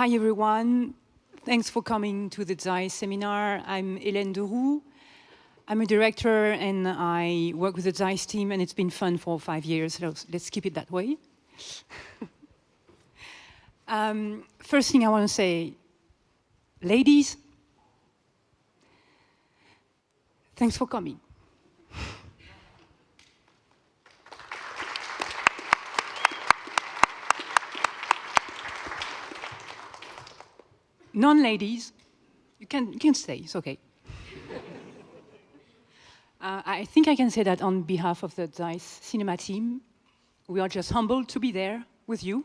Hi everyone, thanks for coming to the Zeiss seminar. I'm Hélène de Roux. I'm a director and I work with the Zeiss team, and it's been fun for 5 years, so let's keep it that way. First thing I want to say, ladies, thanks for coming. Non-ladies, you can stay, it's okay. I think I can say that on behalf of the Zeiss cinema team, we are just humbled to be there with you.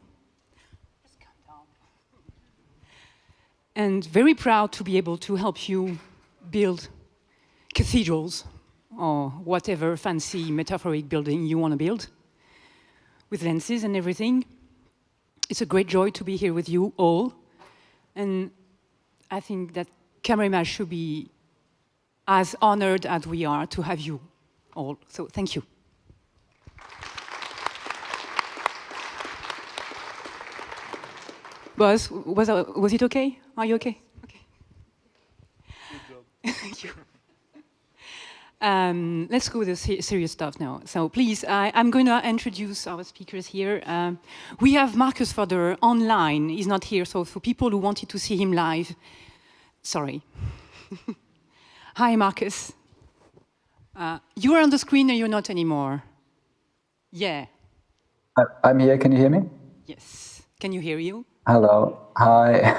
Just calm down. And very proud to be able to help you build cathedrals or whatever fancy metaphoric building you want to build with lenses and everything. It's a great joy to be here with you all. And I think that CAMERIMAGE should be as honored as we are to have you all. So thank you. Boss, was it okay? Are you okay? Okay. Good job. Thank you. Let's go with the serious stuff now. So please, I'm going to introduce our speakers here. We have Marcus Further online. He's not here, so for people who wanted to see him live, sorry. Hi, Marcus. You are on the screen or you're not anymore? Yeah. I'm here. Can you hear me? Yes. Can you hear you? Hello. Hi.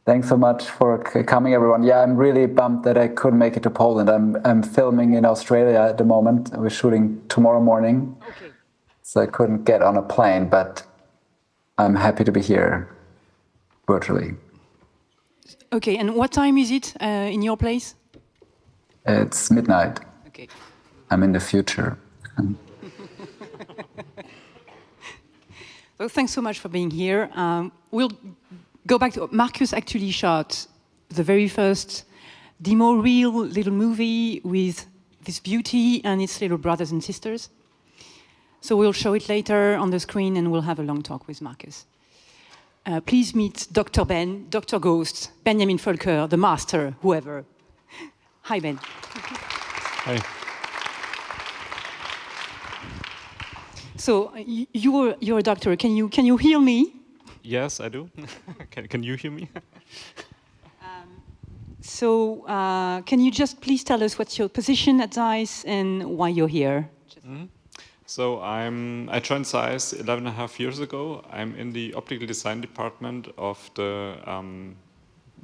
Thanks so much for coming, everyone. Yeah, I'm really bummed that I couldn't make it to Poland. I'm filming in Australia at the moment. We're shooting tomorrow morning. Okay. So I couldn't get on a plane, but I'm happy to be here virtually. Okay, and what time is it in your place? It's midnight. Okay. I'm in the future. Well, thanks so much for being here. We'll go back to Marcus actually shot the very first demo reel little movie with this beauty and its little brothers and sisters. So we'll show it later on the screen and we'll have a long talk with Marcus. Please meet Dr. Ben, Dr. Ghost, Benjamin Voelker, the master, whoever. Hi, Ben. Hi. So you're a doctor. Can you hear me? Yes, I do. Can you hear me? So can you just please tell us what's your position at Zeiss and why you're here? So I joined Zeiss 11.5 years ago. I'm in the optical design department of the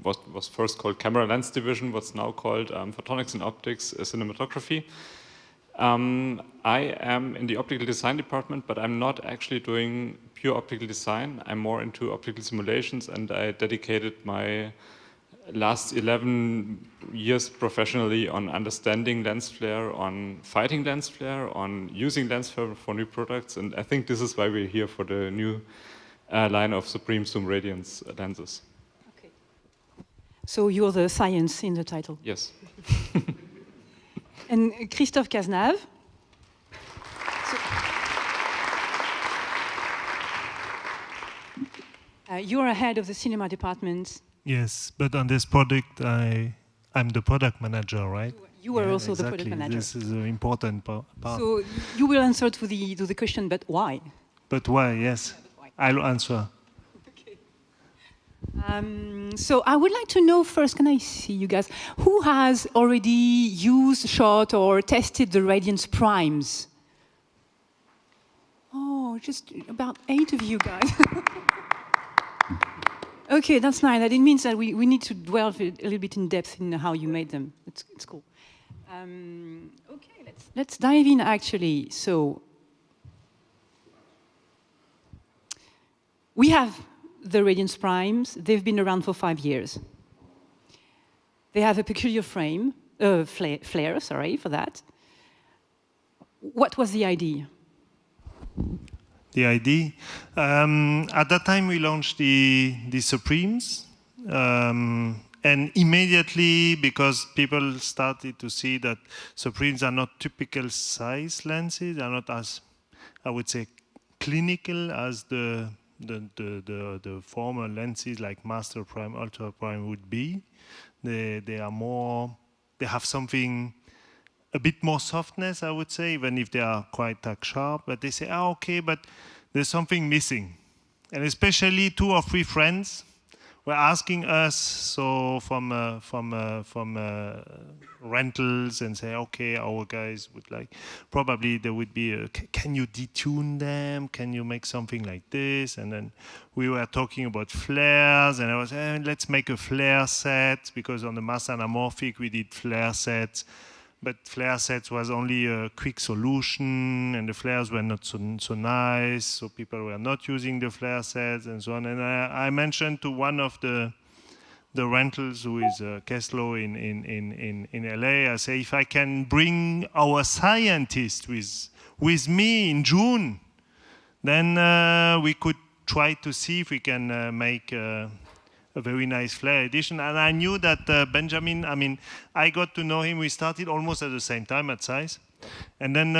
what was first called camera lens division, what's now called photonics and optics cinematography. I am in the optical design department, but I'm not actually doing pure optical design. I'm more into optical simulations, and I dedicated my last 11 years professionally on understanding lens flare, on fighting lens flare, on using lens flare for new products, and I think this is why we're here for the new line of Supreme Zoom Radiance lenses. Okay. So you're the science in the title? Yes. And Christophe Casenave. You're head of the cinema department. Yes, but on this product, I'm the product manager, right? You are also exactly. The product manager. This is an important part. So you will answer to the question, but why? But why, yes. Yeah, but why? I'll answer. Okay. So I would like to know first, can I see you guys, who has already used, shot, or tested the Radiance Primes? Oh, just about 8 of you guys. Okay, that's nice. That it means that we need to dwell a little bit in depth in how you made them. It's cool. Okay, let's dive in actually. So we have the Radiance Primes. They've been around for 5 years. They have a peculiar frame, flare, sorry for that. What was the idea? The idea? At that time we launched the Supremes, and immediately, because people started to see that Supremes are not typical size lenses, are not as, I would say, clinical as the the former lenses like master prime, ultra prime would be. They are more, they have something, a bit more softness, I would say, even if they are quite sharp. But they say, oh, okay, but there's something missing. And especially 2 or 3 friends were asking us, so from rentals, and say, okay, our guys would like, probably there would be, can you detune them? Can you make something like this? And then we were talking about flares, and I was, let's make a flare set, because on the mass anamorphic we did flare sets. But flare sets was only a quick solution, and the flares were not so nice, so people were not using the flare sets and so on. And I mentioned to one of the rentals, who is Keslow in LA, I say, if I can bring our scientist with me in June, then we could try to see if we can make a very nice flare edition. And I knew that Benjamin, I mean, I got to know him. We started almost at the same time at Zeiss. And then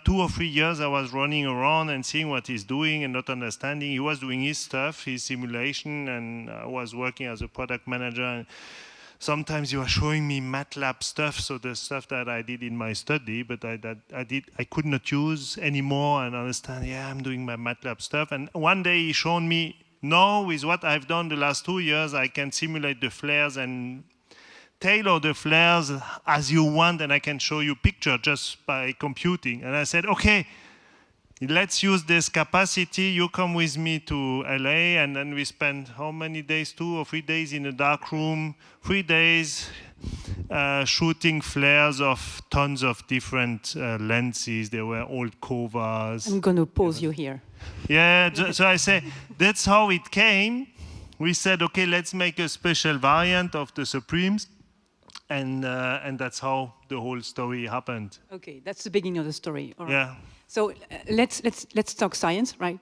2 or 3 years I was running around and seeing what he's doing and not understanding. He was doing his stuff, his simulation, and I was working as a product manager. And sometimes he was showing me MATLAB stuff, so the stuff that I did in my study, but I could not use anymore and understand, yeah, I'm doing my MATLAB stuff. And one day he showed me, now, with what I've done the last 2 years, I can simulate the flares and tailor the flares as you want, and I can show you picture just by computing. And I said, okay, let's use this capacity. You come with me to LA, and then we spent how many days, 2 or 3 days in a dark room, 3 days shooting flares of tons of different lenses. There were old Covas. I'm going to pause you here. Yeah, so I say, that's how it came. We said, okay, let's make a special variant of the Supremes. And that's how the whole story happened. Okay, that's the beginning of the story. All right. Yeah. So let's talk science, right?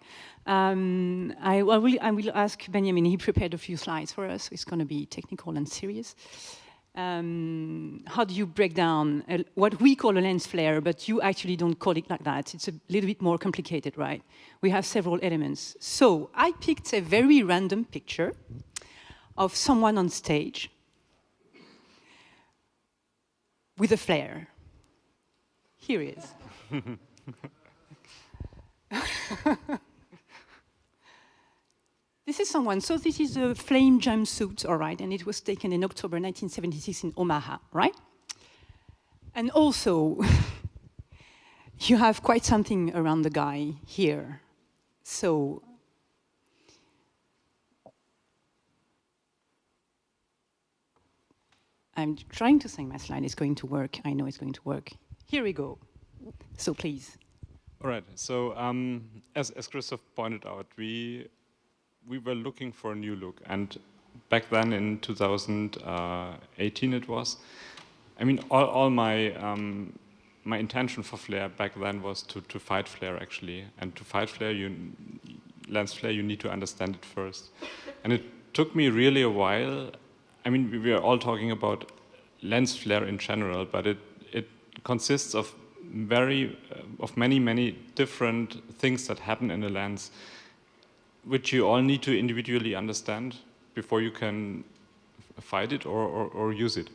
I will ask Benjamin. He prepared a few slides for us. It's going to be technical and serious. How do you break down what we call a lens flare, but you actually don't call it like that? It's a little bit more complicated, right? We have several elements. So I picked a very random picture of someone on stage with a flare. Here he is. This is someone, so this is a flame jumpsuit, all right, and it was taken in October 1976 in Omaha, right? And also, you have quite something around the guy here. So, I'm trying to think my slide is going to work. I know it's going to work. Here we go. So please. All right, so as Christophe pointed out, we were looking for a new look, and back then in 2018 it was. I mean, all my my intention for flare back then was to fight flare actually, and to fight flare, lens flare, you need to understand it first, and it took me really a while. I mean, we were all talking about lens flare in general, but it consists of many different things that happen in a lens, which you all need to individually understand before you can fight it or use it.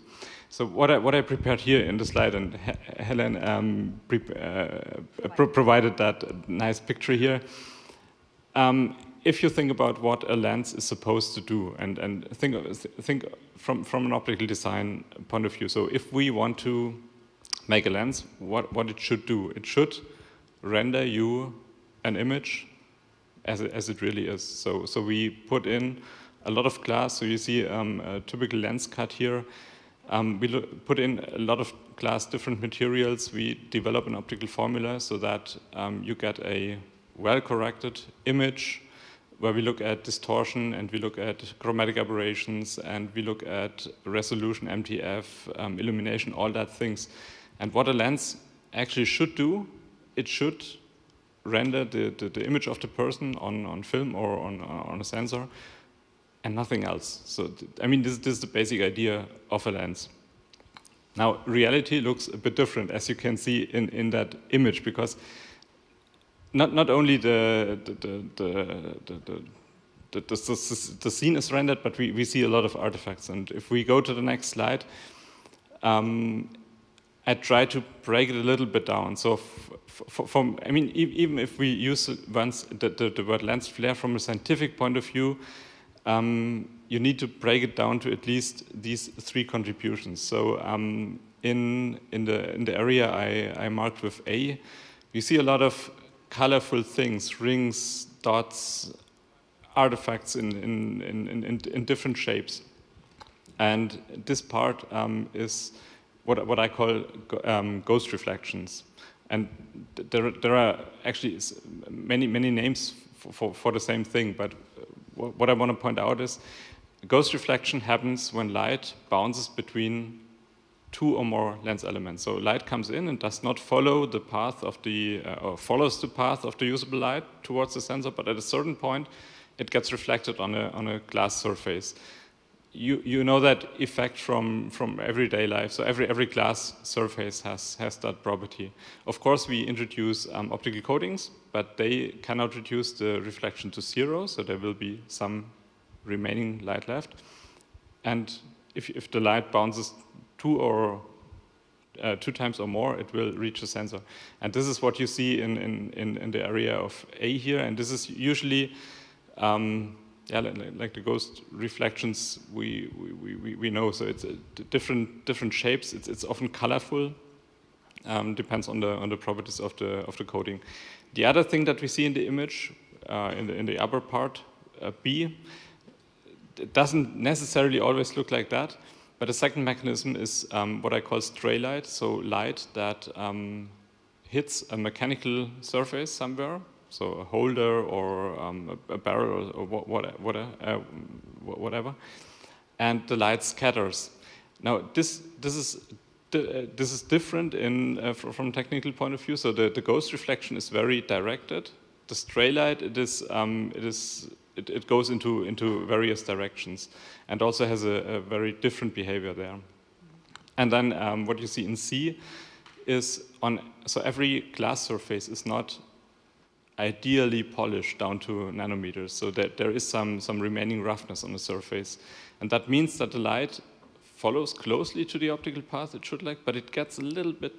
So what I prepared here in the slide, and Hélène provided that nice picture here. If you think about what a lens is supposed to do, and think from an optical design point of view. So if we want to make a lens, what it should do, it should render you an image as it really is. So we put in a lot of glass. So you see a typical lens cut here. We put in a lot of glass, different materials. We develop an optical formula so that you get a well-corrected image where we look at distortion and we look at chromatic aberrations and we look at resolution, MTF, illumination, all that things. And what a lens actually should do, it should render the image of the person on film or on a sensor and nothing else. So, I mean, this is the basic idea of a lens. Now, reality looks a bit different, as you can see in that image, because not only the scene is rendered, but we see a lot of artifacts. And if we go to the next slide, I try to break it a little bit down. So, I mean, even if we use once the word lens flare from a scientific point of view, you need to break it down to at least these three contributions. So, in the area I marked with A, you see a lot of colorful things, rings, dots, artifacts in different shapes. And this part is what I call ghost reflections. And there are actually many names for the same thing, but what I want to point out is ghost reflection happens when light bounces between two or more lens elements. So light comes in and does not follow the path of or follows the path of the usable light towards the sensor, but at a certain point it gets reflected on a glass surface. You know that effect from everyday life. So every glass surface has that property. Of course, we introduce optical coatings, but they cannot reduce the reflection to zero, so there will be some remaining light left. And if the light bounces two times or more, it will reach the sensor. And this is what you see in the area of A here. And this is usually like the ghost reflections we know. So it's different shapes. It's often colorful. Depends on the properties of the coating. The other thing that we see in the image, in the upper part, B, it doesn't necessarily always look like that. But the second mechanism is what I call stray light. So light that hits a mechanical surface somewhere. So a holder or a barrel or whatever, and the light scatters. Now this is different from a technical point of view. So the ghost reflection is very directed. The stray light it goes into various directions, and also has a very different behavior there. And then what you see in C is so every glass surface is not ideally polished down to nanometers, so that there is some remaining roughness on the surface. And that means that the light follows closely to the optical path it should, but it gets a little bit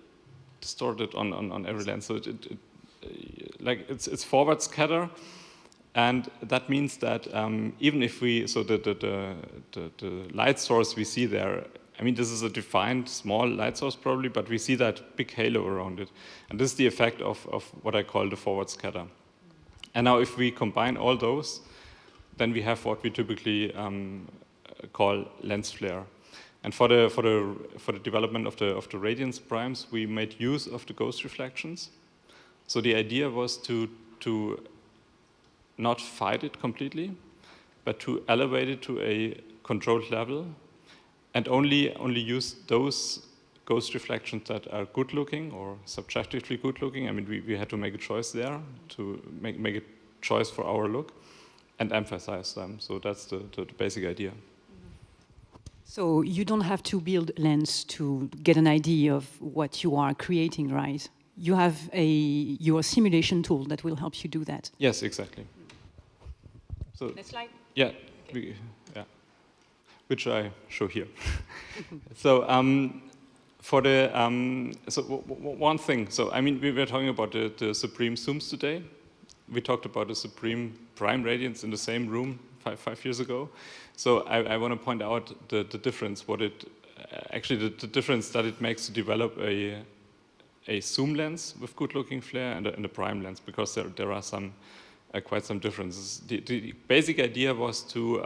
distorted on every lens. So it's forward scatter, and that means that even if the light source we see there, I mean, this is a defined small light source probably, but we see that big halo around it. And this is the effect of what I call the forward scatter. And now if we combine all those, then we have what we typically call lens flare. And for the development of the radiance primes, we made use of the ghost reflections. So the idea was to not fight it completely, but to elevate it to a controlled level, and only use those ghost reflections that are good looking or subjectively good looking. I mean, we had to make a choice there to make a choice for our look and emphasize them. So that's the basic idea. So you don't have to build a lens to get an idea of what you are creating, right? You have your simulation tool that will help you do that. Yes, exactly. So next slide. Yeah. Okay. Which I show here. So for the one thing. So I mean, we were talking about the supreme zooms today. We talked about the supreme prime radiance in the same room five years ago. So I want to point out the difference. Actually the difference that it makes to develop a zoom lens with good-looking flare and a prime lens, because there are quite some differences. The basic idea was to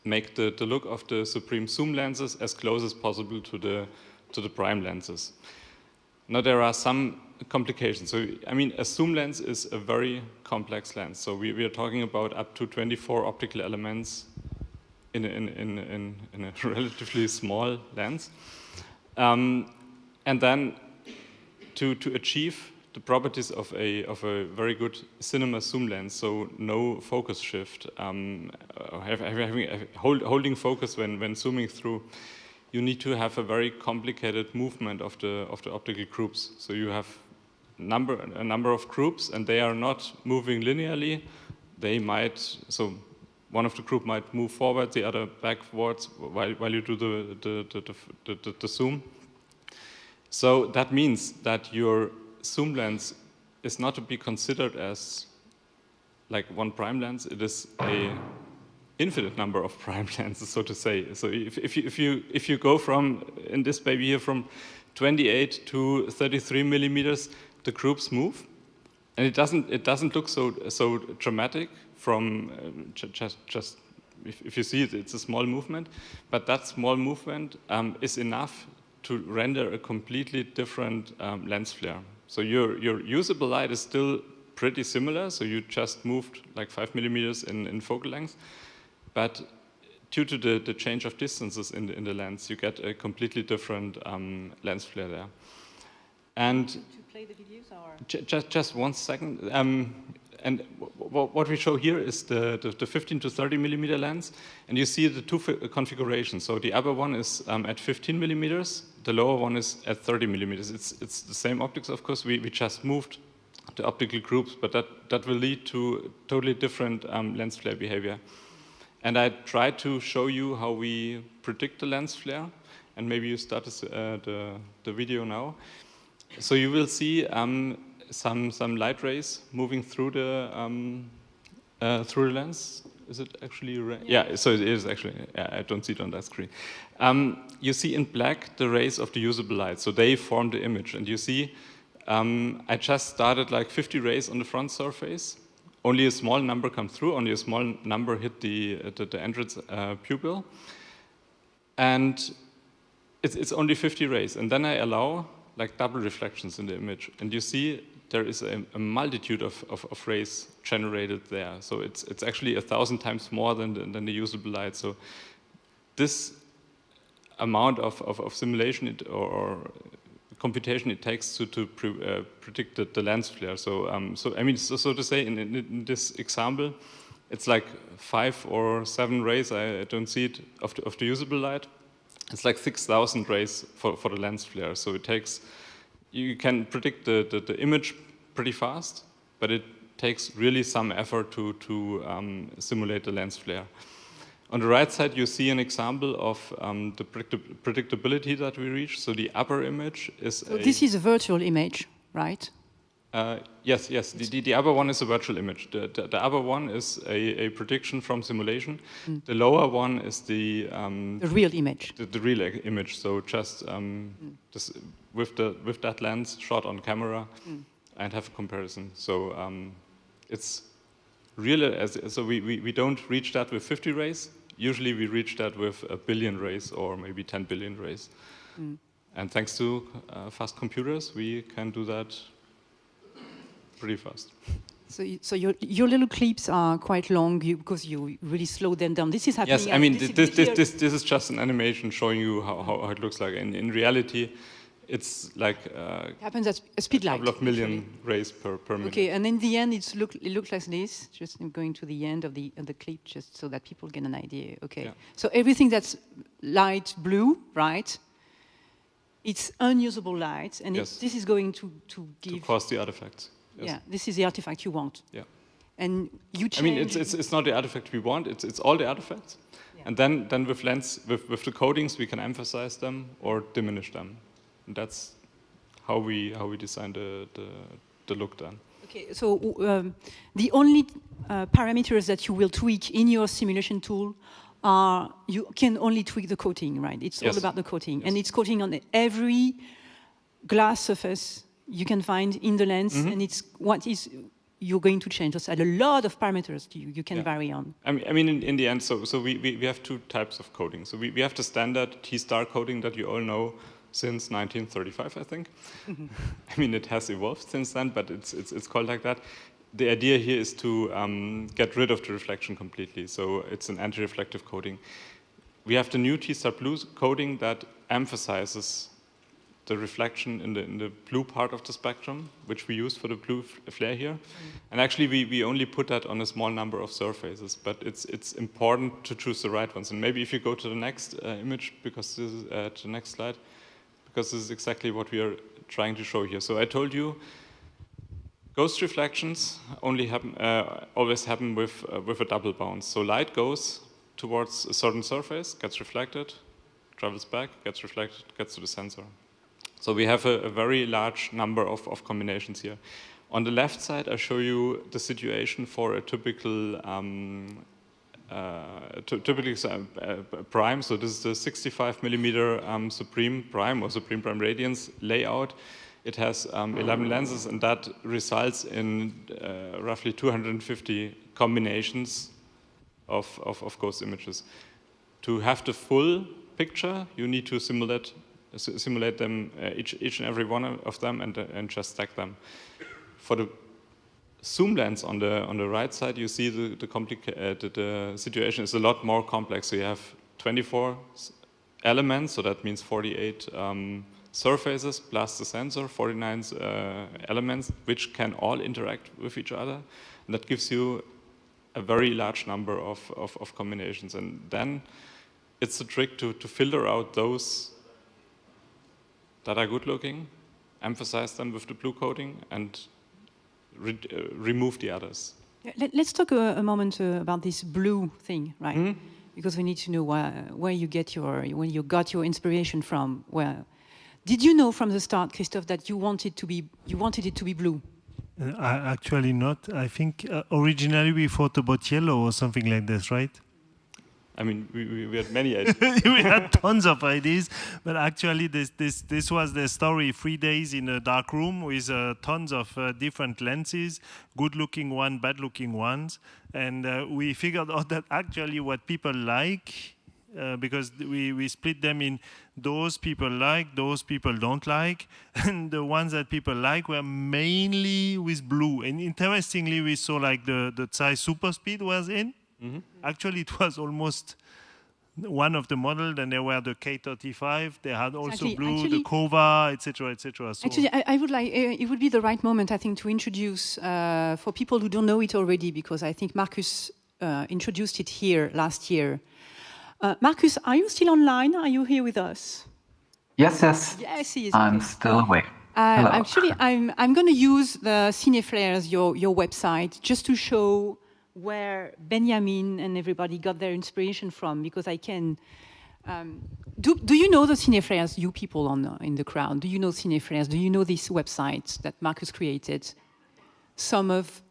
make the look of the supreme zoom lenses as close as possible to the prime lenses. Now there are some complications. So I mean, a zoom lens is a very complex lens. So we are talking about up to 24 optical elements in a relatively small lens, and then to achieve the properties of a very good cinema zoom lens, so no focus shift, holding focus when zooming through, you need to have a very complicated movement of the optical groups. So you have a number of groups, and they are not moving linearly. They might, so one of the group might move forward, the other backwards while you do the zoom. So that means that your zoom lens is not to be considered as like one prime lens. It is a infinite number of prime lenses, so to say. So if you go from, in this baby here, from 28 to 33 millimeters, the groups move, and it doesn't look so dramatic from just if you see it, it's a small movement, but that small movement is enough to render a completely different lens flare. So your usable light is still pretty similar, so you just moved like 5 millimeters in focal length, but due to the change of distances in the lens, you get a completely different lens flare there. And to play the videos, or? Just 1 second. And what we show here is the 15 to 30 millimeter lens, and you see the two configurations. So the upper one is at 15 millimeters, the lower one is at 30 millimeters. It's the same optics, of course. We just moved the optical groups, but that will lead to totally different lens flare behavior. And I tried to show you how we predict the lens flare, and maybe you start the video now. So you will see some light rays moving through the lens. Is it actually red? Yeah, so it is actually. I don't see it on that screen. You see in black the rays of the usable light, so they form the image. And you see, I just started like 50 rays on the front surface. Only a small number come through. Only a small number hit the entrance pupil, and it's only 50 rays. And then I allow like double reflections in the image, and you see there is a multitude of rays generated there. So it's actually 1,000 times more than the usable light. So this amount of simulation or computation it takes to predict the lens flare. So I mean, so to say, in this example, it's like 5 or 7 rays. I don't see it of the usable light. It's like 6,000 rays for the lens flare. So it takes, you can predict the image pretty fast, but it takes really some effort to simulate the lens flare. On the right side, you see an example of the predictability that we reach. So the upper image is so this is a virtual image, right? Yes. The upper one is a virtual image. The upper one is a prediction from simulation. The lower one is the real image. The real image. So just with that lens shot on camera and have a comparison. So it's real. So we don't reach that with 50 rays. Usually we reach that with 1 billion rays or maybe 10 billion rays. And thanks to fast computers, we can do that pretty fast. So your little clips are quite long because you really slow them down. This is happening. Yes, I mean this is just an animation showing you how it looks like. In reality, it's like it happens at a speed light. A couple of million rays per minute. Okay, and in the end, it looks like this. Just going to the end of the clip, just so that people get an idea. Okay, yeah. So everything that's light blue, right? It's unusable light, and yes. this is going to give... To cause the artifacts. Yes. Yeah, this is the artifact you want. Yeah. And you change... I mean, it's not the artifact we want, it's all the artifacts. Yeah. And then with the coatings, we can emphasize them or diminish them. And that's how we design the look then. Okay, so the only parameters that you will tweak in your simulation tool are, you can only tweak the coating, right? It's yes. all about the coating. Yes. And it's coating on every glass surface you can find in the lens, and it's what is you're going to change. There's a lot of parameters you can vary on. I mean, in the end, so we have two types of coating. So we have the standard T-star coating that you all know since 1935, I think. I mean, it has evolved since then, but it's called like that. The idea here is to get rid of the reflection completely. So it's an anti-reflective coating. We have the new T-star blue coating that emphasizes the reflection in the blue part of the spectrum, which we use for the blue flare here. And actually, we only put that on a small number of surfaces, but it's important to choose the right ones. And maybe if you go to the next image, because this is the next slide, because this is exactly what we are trying to show here. So I told you Ghost reflections only happen, always happen with a double bounce. So light goes towards a certain surface, gets reflected, travels back, gets reflected, gets to the sensor. So we have a very large number of combinations here. On the left side, I show you the situation for a typical prime. So this is the 65 millimeter Supreme Prime or Supreme Prime Radiance layout. It has 11 lenses, and that results in roughly 250 combinations of ghost images. To have the full picture, you need to simulate them, each and every one of them, and just stack them. For the zoom lens on the right side, you see the situation is a lot more complex. So you have 24 elements, so that means 48 surfaces plus the sensor, 49 elements, which can all interact with each other. And that gives you a very large number of combinations. And then it's a trick to filter out those that are good looking, emphasize them with the blue coating, and remove the others. Yeah, let's talk a moment about this blue thing, right? Mm-hmm. Because we need to know where you got your inspiration from. Where did you know from the start, Christophe, that you wanted it to be blue? Actually not. I think originally we thought about yellow or something like this, right? I mean, we had many ideas. We had tons of ideas, but actually this was the story. 3 days in a dark room with tons of different lenses, good-looking one, bad-looking ones, and we figured out that actually what people like, because we split them in those people like, those people don't like, and the ones that people like were mainly with blue. And interestingly, we saw like the Zeiss Super Speed was in. Mm-hmm. Actually, it was almost one of the models, and there were the K35. They had also blue, the Kova, etc., etc. So actually, I would like it would be the right moment, I think, to introduce for people who don't know it already, because I think Marcus introduced it here last year. Marcus, are you still online? Are you here with us? Yes, yes. Yes, he is. I'm still awake. Actually, I'm going to use the Cineflares, your website, just to show where Benjamin and everybody got their inspiration from, because I can. Do you know the Cineflares, you people in the crowd? Do you know Cineflares? Do you know this website that Marcus created? Some of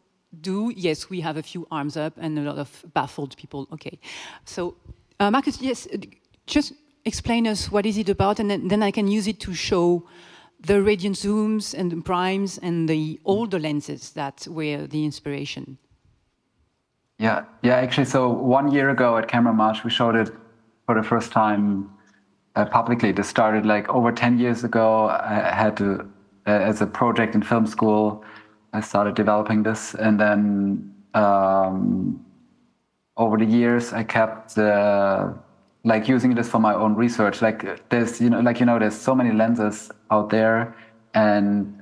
do. Yes, we have a few arms up and a lot of baffled people. Okay, so Marcus, yes, just explain us what is it about, and then I can use it to show the radiant zooms and the primes and the older lenses that were the inspiration. Yeah. Actually, so 1 year ago at CAMERIMAGE, we showed it for the first time publicly. This started like over 10 years ago. I had to, as a project in film school, I started developing this, and then over the years, I kept like using this for my own research. Like there's, there's so many lenses out there, and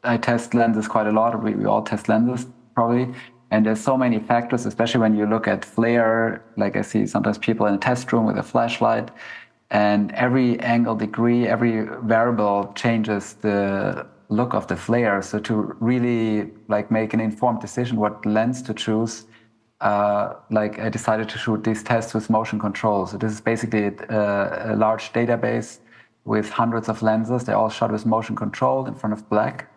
I test lenses quite a lot. We all test lenses probably. And there's so many factors, especially when you look at flare, like I see sometimes people in a test room with a flashlight, and every angle degree, every variable changes the look of the flare. So to really like make an informed decision what lens to choose, like I decided to shoot these tests with motion control. So this is basically a large database with hundreds of lenses. They're all shot with motion control in front of black.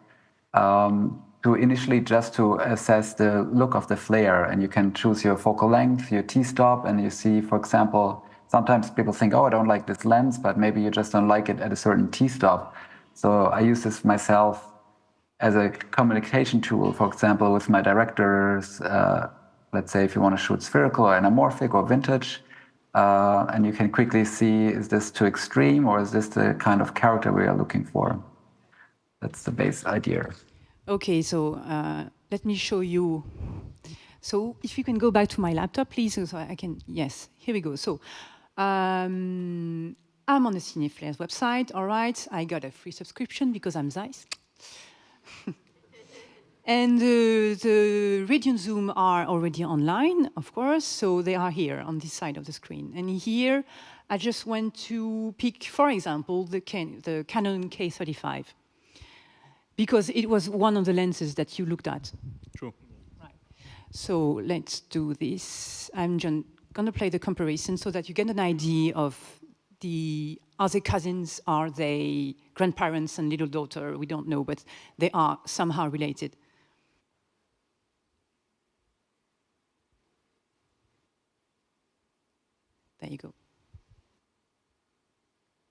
To initially just to assess the look of the flare, and you can choose your focal length, your t-stop, and you see, for example, sometimes people think, oh, I don't like this lens, but maybe you just don't like it at a certain t-stop. So I use this myself as a communication tool, for example, with my directors. Let's say if you want to shoot spherical or anamorphic or vintage, and you can quickly see, is this too extreme or is this the kind of character we are looking for? That's the base idea. Okay, so let me show you. So if you can go back to my laptop, please, so I can, yes, here we go. So I'm on the Cineflares website, all right. I got a free subscription because I'm Zeiss. And the radiant zoom are already online, of course, so they are here on this side of the screen. And here, I just want to pick, for example, the Canon K35. Because it was one of the lenses that you looked at. True. Right. So let's do this. I'm going to play the comparison so that you get an idea of are they cousins, are they grandparents and little daughter? We don't know, but they are somehow related. There you go.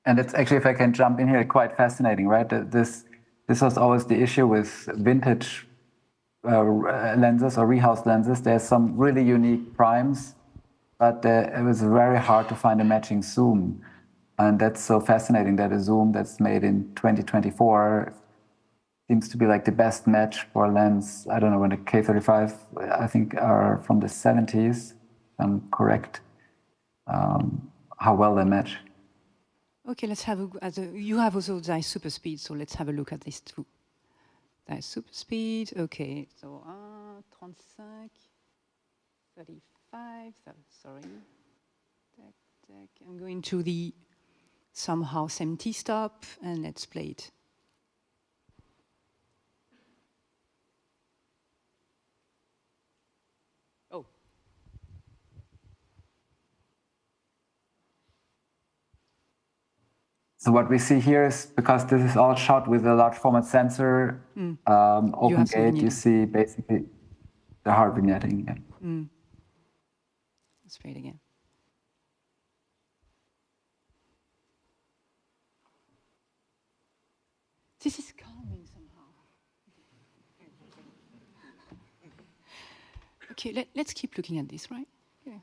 And it's actually, if I can jump in here, quite fascinating, right? This was always the issue with vintage lenses or rehoused lenses. There's some really unique primes, but it was very hard to find a matching zoom. And that's so fascinating that a zoom that's made in 2024 seems to be like the best match for a lens. I don't know, when the K35, I think, are from the 70s, if I'm correct, how well they match. Okay, let's have you have also Zeiss super speed, so let's have a look at this too. Zeiss super speed, okay, so 35, 35, sorry. I'm going to the somehow same T-stop, and let's play it. Oh. So what we see here is, because this is all shot with a large format sensor, open gate, you see basically the hard vignetting. Yeah. Let's play it again. This is calming somehow. Okay, let's keep looking at this, right? Yeah.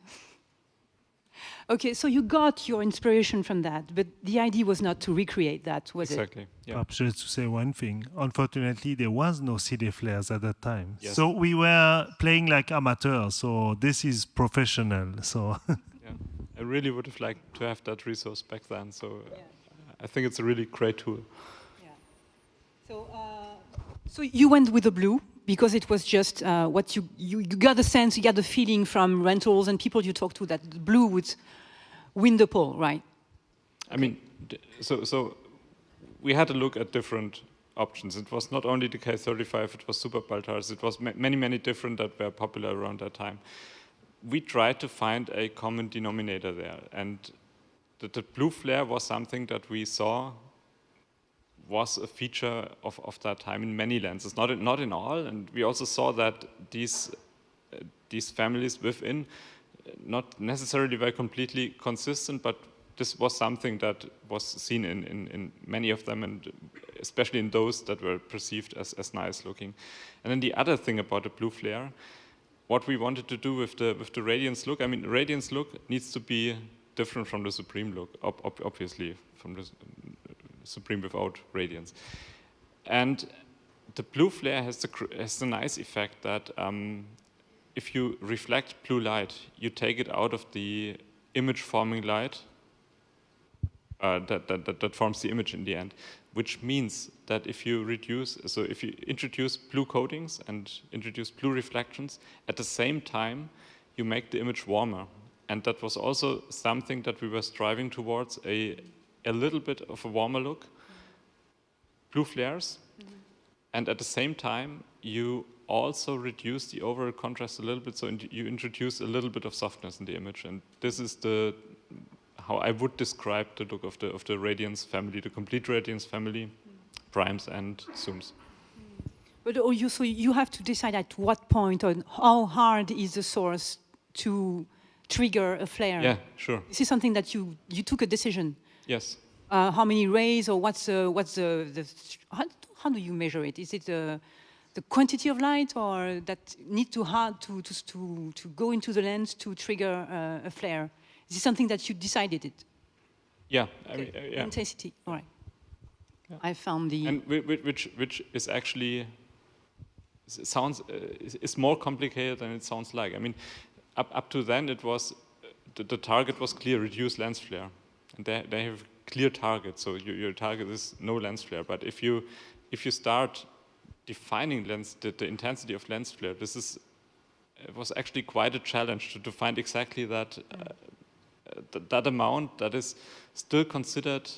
Okay, so you got your inspiration from that, but the idea was not to recreate that, was it? Exactly. Yeah. Perhaps just to say one thing. Unfortunately, there was no CD flares at that time. Yes. So we were playing like amateurs. So this is professional. So Yeah. I really would have liked to have that resource back then. So I think it's a really great tool. Yeah. So you went with the blue because it was just what you got the sense, you got the feeling from rentals and people you talked to that the blue would win the poll, right? I mean, so we had to look at different options. It was not only the K35, it was Super Baltars, it was many different that were popular around that time. We tried to find a common denominator there, and the blue flare was something that we saw was a feature of that time in many lenses, not in all, and we also saw that these families within not necessarily were completely consistent, but this was something that was seen in many of them, and especially in those that were perceived as nice looking. And then the other thing about the blue flare, what we wanted to do with the Radiance look, I mean, Radiance look needs to be different from the Supreme look, obviously, from the Supreme without Radiance. And the blue flare has the nice effect that if you reflect blue light, you take it out of the image-forming light that forms the image in the end, which means that if you introduce blue coatings and introduce blue reflections, at the same time, you make the image warmer. And that was also something that we were striving towards, a little bit of a warmer look, blue flares, and at the same time, you also reduce the overall contrast a little bit, so you introduce a little bit of softness in the image. And this is how I would describe the look of the Radiance family, the complete Radiance family, primes and zooms. But so you have to decide at what point or how hard is the source to trigger a flare. Yeah, sure. This is something that you took a decision. Yes. How many rays, or how do you measure it? Is it the quantity of light, or that need to go into the lens to trigger a flare? Is it something that you decided it? Yeah, Okay. I mean, yeah. Intensity. All right. Yeah. I found the and which is actually sounds is more complicated than it sounds like. I mean, up to then it was the target was clear: reduce lens flare, and they have clear targets. So your target is no lens flare. But if you start defining the intensity of lens flare, it was actually quite a challenge to find exactly that amount that is still considered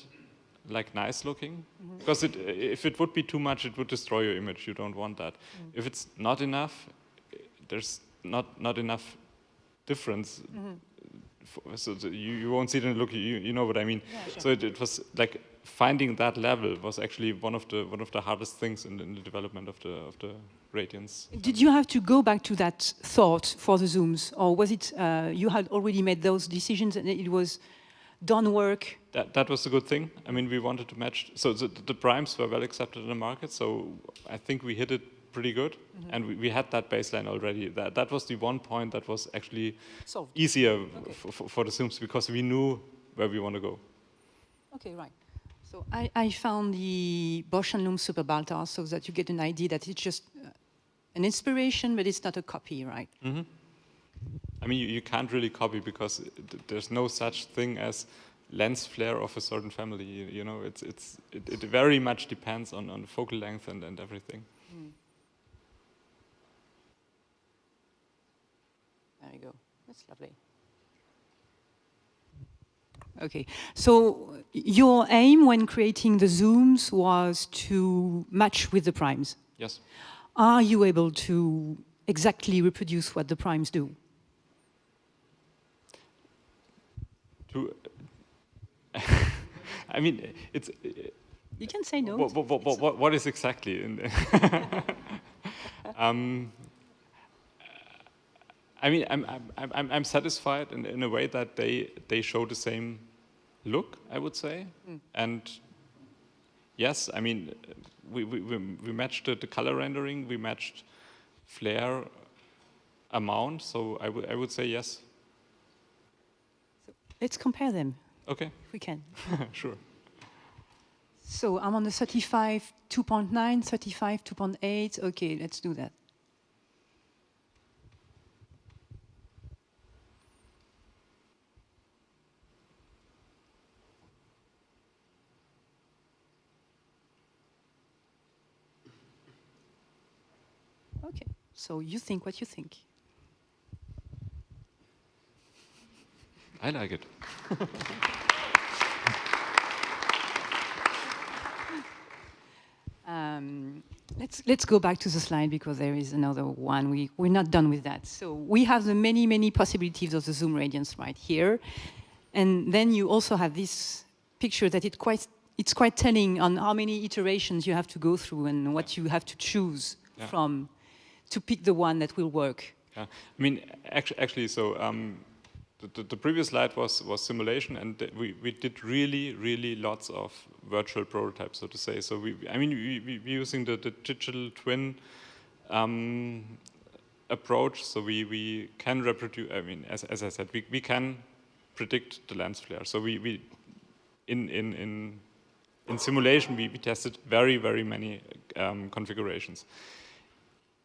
like nice looking, because if it would be too much, it would destroy your image. You don't want that. If it's not enough, there's not enough difference. So you won't see it in the look. You know what I mean. Yeah, sure. So it was like finding that level was actually one of the hardest things in the development of the Radiance. Did you have to go back to that thought for the zooms, or was it you had already made those decisions and it was done work? That was a good thing. I mean, we wanted to match. So the primes were well accepted in the market. So I think we hit it pretty good, and we had that baseline already. That was the one point that was actually solved. Easier for the zooms, because we knew where we want to go. Okay, right. So I found the Bosch & Loom Super Baltar so that you get an idea that it's just an inspiration, but it's not a copy, right? I mean, you can't really copy, because there's no such thing as lens flare of a certain family. You know, it very much depends on the focal length and everything. There you go. That's lovely. Okay, so your aim when creating the zooms was to match with the primes? Yes. Are you able to exactly reproduce what the primes do? I mean, it's... You can say no. What is exactly? I mean, I'm satisfied in a way that they show the same look, I would say. And yes, I mean, we matched the color rendering, we matched flare amount, so I would say yes. So let's compare them. Okay. If we can. Sure. So I'm on the 35 2.9, 35 2.8. Okay, let's do that. Okay, so you think what you think. I like it. Let's go back to the slide, because there is another one. We're not done with that. So we have the many possibilities of the zoom radiance right here. And then you also have this picture that it's quite telling on how many iterations you have to go through and what you have to choose from to pick the one that will work. Yeah. I mean, actually, so the previous slide was simulation, and we did really lots of virtual prototypes, so to say. So we're using the digital twin approach, so we can reproduce. I mean, as I said, we can predict the lens flare. So we in simulation we tested very many configurations.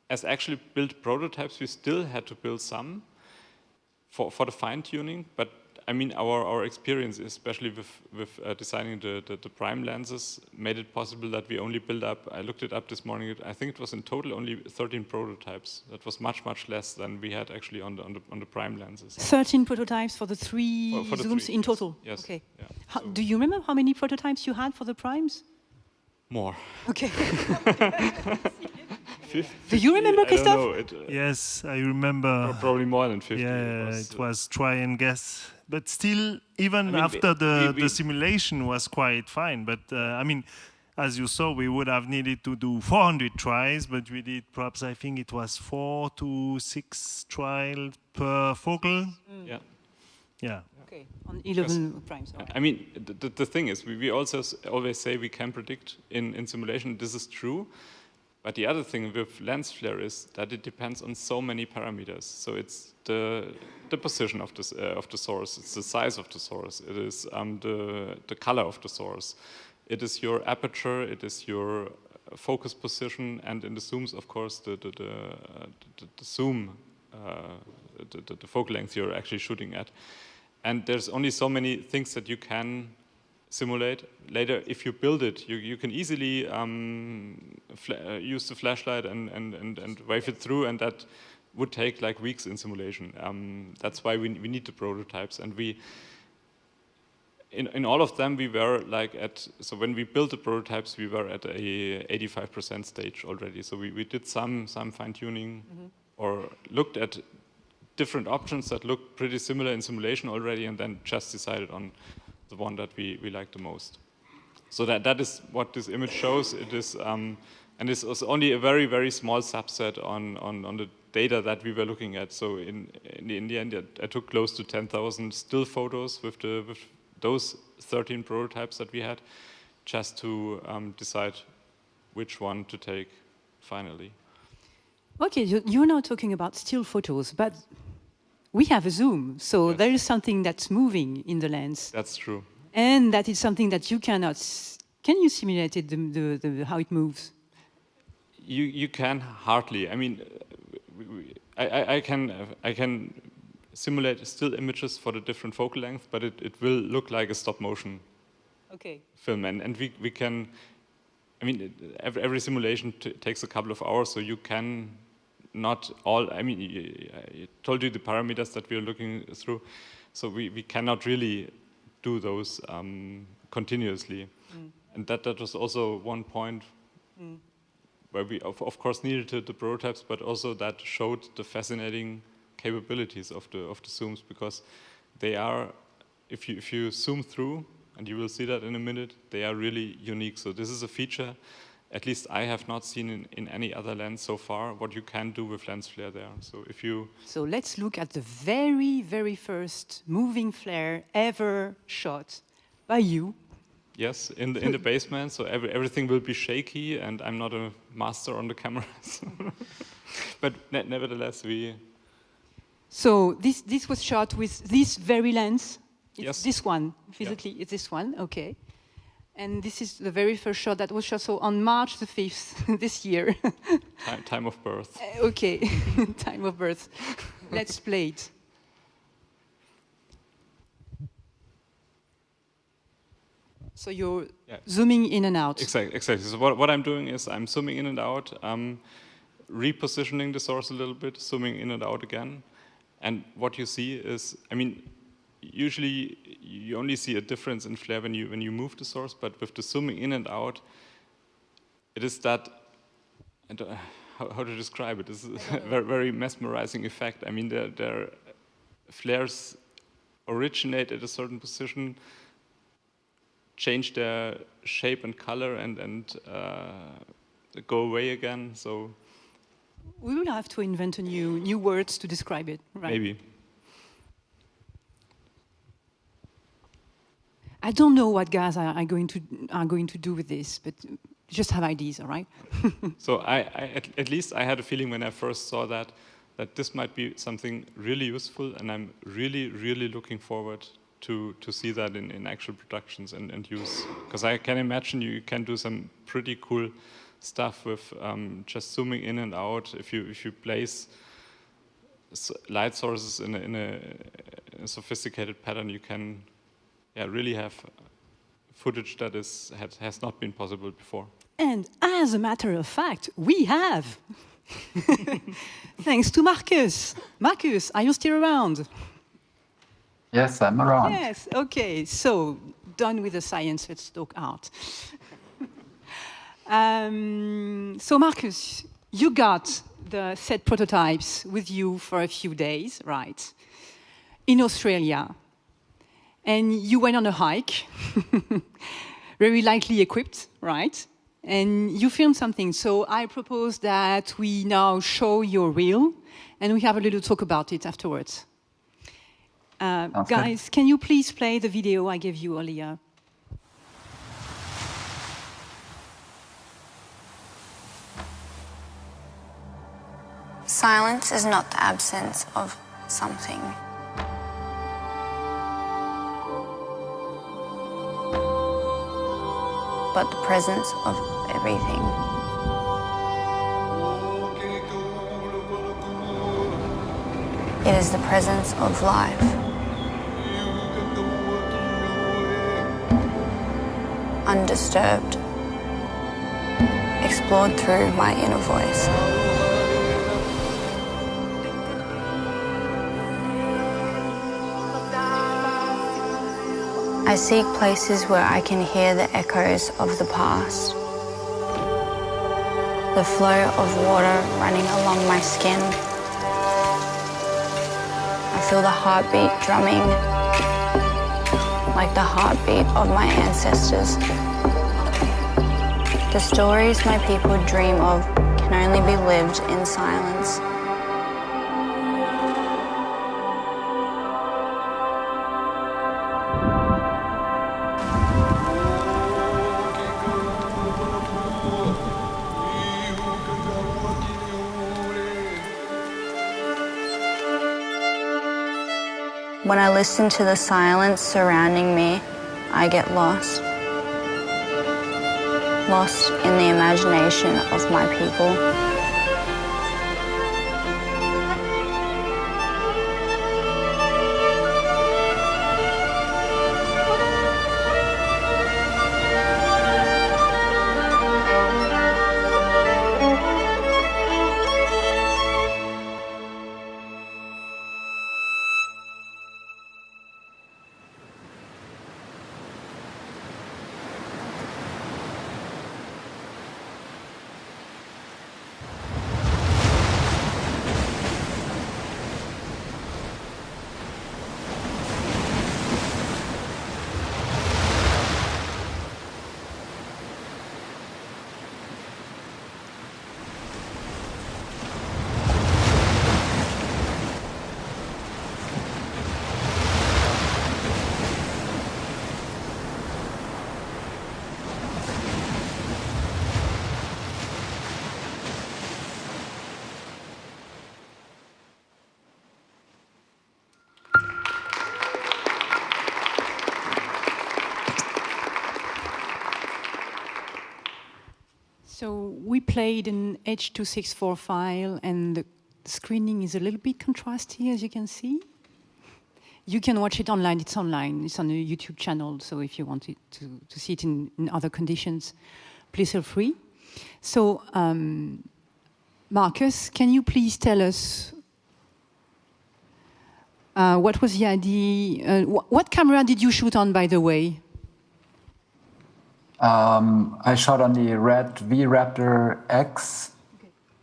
As actually built prototypes, we still had to build some for the fine-tuning, but I mean our experience, especially with designing the prime lenses, made it possible that we only build up, I looked it up this morning, I think it was in total only 13 prototypes. That was much less than we had actually on the prime lenses. 13 prototypes for the three for the zooms three, in total? Yes. Okay. Yeah. Do you remember how many prototypes you had for the primes? More. Okay. 50, do you remember, Christophe? I don't know. Yes, I remember. Probably more than 50. Yeah, it was try and guess. But still, even after the simulation was quite fine. But I mean, as you saw, we would have needed to do 400 tries, but we did perhaps, I think it was 4 to 6 trials per focal. Yeah. Yeah. Okay, on 11 primes. Okay. I mean, the thing is, we also always say we can predict in simulation. This is true. But the other thing with lens flare is that it depends on so many parameters. So it's the position of the source, it's the size of the source, it is the color of the source, it is your aperture, it is your focus position, and in the zooms, of course, the zoom, the focal length you're actually shooting at. And there's only so many things that you can simulate. Later, if you build it, you can easily use the flashlight and wave it through, and that would take like weeks in simulation. That's why we need the prototypes, and in all of them, we were like so when we built the prototypes, we were at a 85% stage already. So we did some fine tuning or looked at different options that looked pretty similar in simulation already, and then just decided on the one that we liked the most. So that is what this image shows. It is, and this was only a very, very small subset on the data that we were looking at. So in the end, I took close to 10,000 still photos with those 13 prototypes that we had, just to decide which one to take finally. Okay, you're now talking about still photos, but we have a zoom, so there is something that's moving in the lens. That's true. And that is something that you cannot. Can you simulate it, how it moves? You can hardly. I mean, I can simulate still images for the different focal length, but it will look like a stop motion film, and we can. I mean, every simulation takes a couple of hours, so you can not all. I mean, I told you the parameters that we are looking through, so we cannot really do those continuously, and that was also one point where we of course needed the prototypes, but also that showed the fascinating capabilities of the zooms, because they are, if you zoom through, and you will see that in a minute, they are really unique. So this is a feature, at least I have not seen in any other lens so far, what you can do with lens flare there. So if you... So let's look at the very, very first moving flare ever shot by you. Yes, in the basement, so everything will be shaky, and I'm not a master on the cameras. But nevertheless, we... So this was shot with this very lens? It's yes. This one, physically, it's this one, okay. And this is the very first shot that was shot so on March the 5th this year. Time of birth. Okay, time of birth. Let's play it. So you're zooming in and out. Exactly. So what I'm doing is I'm zooming in and out, repositioning the source a little bit, zooming in and out again. And what you see is, I mean, usually you only see a difference in flare when you move the source, but with the zooming in and out, it is that, how to describe it? It's a very, very mesmerizing effect. I mean, their flares originate at a certain position, change their shape and color, and go away again. So we will have to invent a new words to describe it, right? Maybe. I don't know what guys are going to do with this, but just have ideas, all right? So at least I had a feeling when I first saw that this might be something really useful, and I'm really, really looking forward to see that in actual productions and use. Because I can imagine you can do some pretty cool stuff with just zooming in and out. If you place light sources in a sophisticated pattern, you can really have footage that has not been possible before. And as a matter of fact, we have. Thanks to Marcus. Marcus, are you still around? Yes, I'm around. Yes, okay. So, done with the science, let's talk art. So, Marcus, you got the set prototypes with you for a few days, right? In Australia. And you went on a hike, very lightly equipped, right? And you filmed something. So I propose that we now show your reel, and we have a little talk about it afterwards. Guys, can you please play the video I gave you earlier? Silence is not the absence of something. But the presence of everything. It is the presence of life. Undisturbed, explored through my inner voice. I seek places where I can hear the echoes of the past. The flow of water running along my skin. I feel the heartbeat drumming like the heartbeat of my ancestors. The stories my people dream of can only be lived in silence. When I listen to the silence surrounding me, I get lost. Lost in the imagination of my people. So we played an H.264 file, and the screening is a little bit contrasty, as you can see. You can watch it online. It's online. It's on a YouTube channel. So if you want to see it in other conditions, please feel free. So, Marcus, can you please tell us what was the idea? What camera did you shoot on, by the way? I shot on the Red V-Raptor X,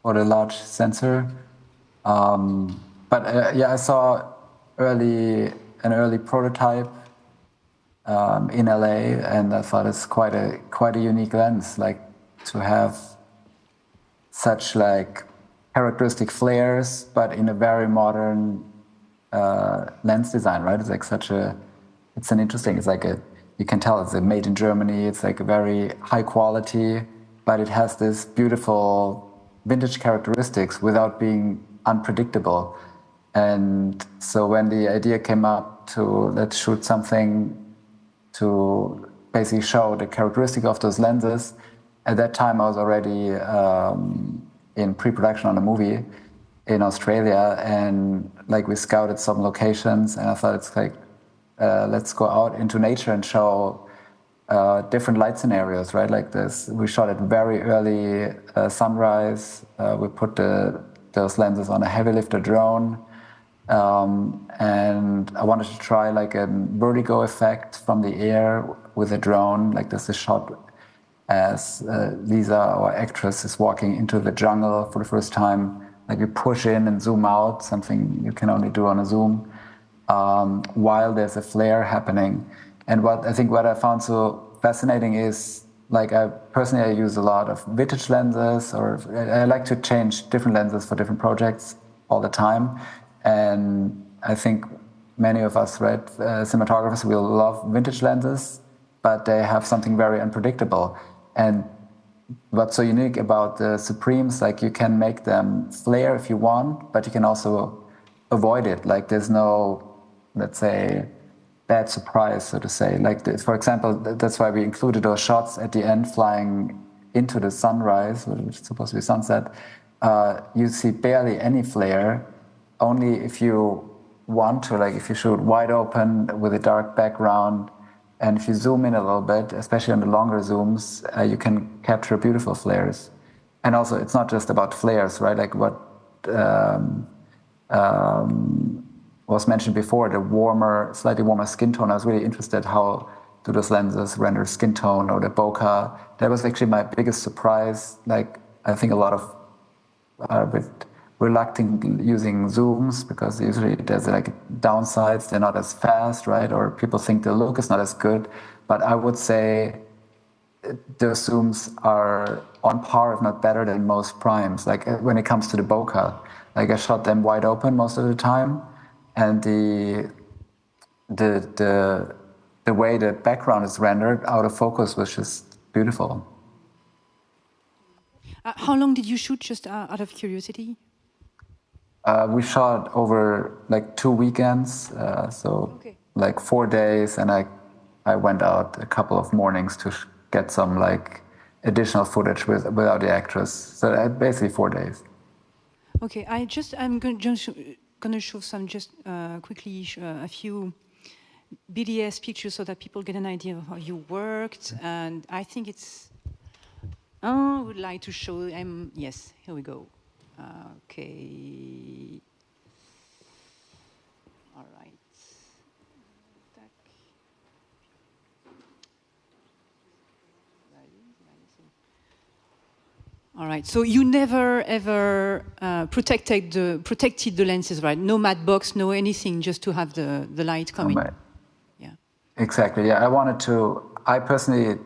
for the large sensor. Yeah, I saw an early prototype in LA, and I thought it's quite a unique lens, like to have such like characteristic flares, but in a very modern lens design, right? It's like it's like you can tell it's made in Germany. It's like a very high quality, but it has this beautiful vintage characteristics without being unpredictable. And so when the idea came up to let's shoot something to basically show the characteristic of those lenses, at that time I was already in pre-production on a movie in Australia, and like we scouted some locations, and I thought it's like, let's go out into nature and show different light scenarios, right? Like this, we shot it very early sunrise. We put those lenses on a heavy lifter drone, and I wanted to try like a vertigo effect from the air with a drone. Like this is shot as Lisa, our actress, is walking into the jungle for the first time. Like we push in and zoom out, something you can only do on a zoom. While there's a flare happening. And what I found so fascinating is, like I use a lot of vintage lenses, or I like to change different lenses for different projects all the time. And I think many of us, right, cinematographers will love vintage lenses, but they have something very unpredictable. And what's so unique about the Supremes, like you can make them flare if you want, but you can also avoid it. Like there's no, let's say, bad surprise, so to say. Like, for example, that's why we included those shots at the end flying into the sunrise, which is supposed to be sunset. You see barely any flare, only if you want to, like if you shoot wide open with a dark background, and if you zoom in a little bit, especially on the longer zooms, you can capture beautiful flares. And also, it's not just about flares, right? Like what was mentioned before, the warmer, slightly warmer skin tone. I was really interested how do those lenses render skin tone, or the bokeh. That was actually my biggest surprise. Like, I think a lot of are a bit reluctant using zooms because usually there's like downsides. They're not as fast, right? Or people think the look is not as good. But I would say those zooms are on par, if not better, than most primes. Like when it comes to the bokeh, like I shot them wide open most of the time, and the way the background is rendered out of focus was just beautiful. How long did you shoot, just out of curiosity? We shot over like 2 weekends, like 4 days, and I went out a couple of mornings to get some like additional footage without the actress. So basically 4 days. Okay, I'm going to show some just quickly a few BDS pictures so that people get an idea of how you worked, and I think it's. I would like to show. Yes, here we go. Okay. All right. All right. So you never ever protected the lenses, right? No matte box, no anything, just to have the light coming. Right. Yeah. Exactly. Yeah, I wanted to. I personally.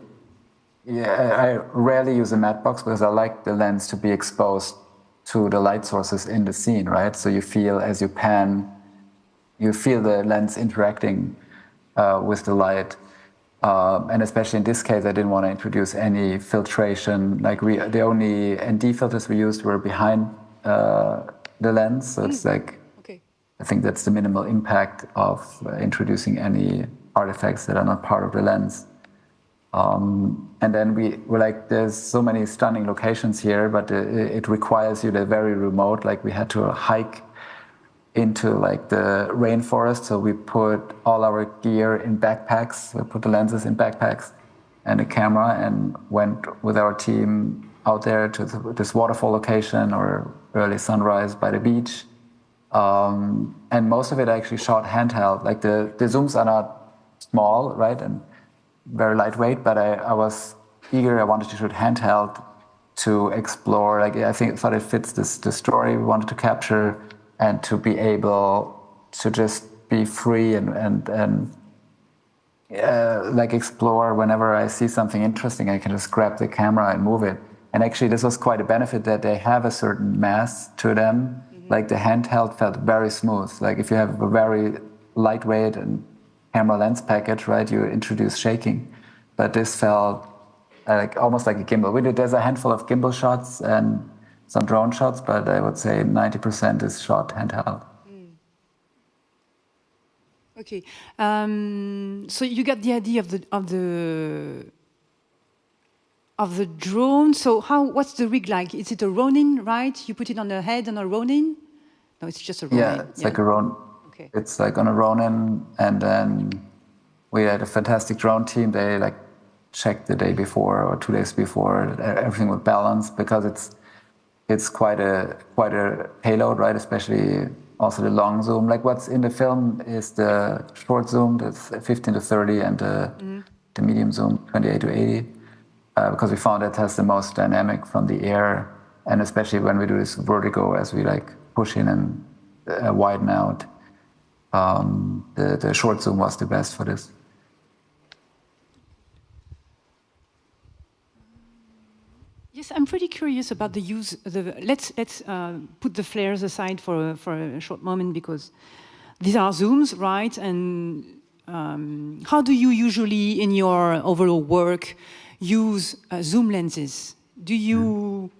Yeah, I rarely use a matte box because I like the lens to be exposed to the light sources in the scene, right? So you feel, as you pan, you feel the lens interacting with the light. And especially in this case, I didn't want to introduce any filtration. Like the only ND filters we used were behind the lens. So it's like, okay. I think that's the minimal impact of introducing any artifacts that are not part of the lens. And then we were like, there's so many stunning locations here, but it requires you to very remote. Like we had to hike into like the rainforest. So we put all our gear in backpacks. We put the lenses in backpacks and a camera, and went with our team out there to this waterfall location or early sunrise by the beach. And most of it I actually shot handheld. Like the zooms are not small, right? And very lightweight, but I was eager. I wanted to shoot handheld to explore. Like I thought it fits the story we wanted to capture, and to be able to just be free and like explore. Whenever I see something interesting, I can just grab the camera and move it. And actually, this was quite a benefit that they have a certain mass to them. Like the handheld felt very smooth. Like if you have a very lightweight and camera lens package, right, you introduce shaking. But this felt like almost like a gimbal. There's a handful of gimbal shots and some drone shots, but I would say 90% is shot handheld. Okay, so you got the idea of the drone. So what's the rig like? Is it a Ronin, right? You put it on the head on a Ronin? No, it's just a Ronin. Yeah, it's like a Ronin. Okay. It's like on a Ronin, and then we had a fantastic drone team. They like checked the day before or 2 days before everything was balanced, because it's quite a payload, right? Especially also the long zoom. Like what's in the film is the short zoom, that's 15 to 30, and the medium zoom, 28 to 80, because we found it has the most dynamic from the air, and especially when we do this vertigo, as we like push in and widen out. The short zoom was the best for this. Yes, I'm pretty curious about the use. Let's put the flares aside for a short moment, because these are zooms, right? And how do you usually, in your overall work, use zoom lenses? Do you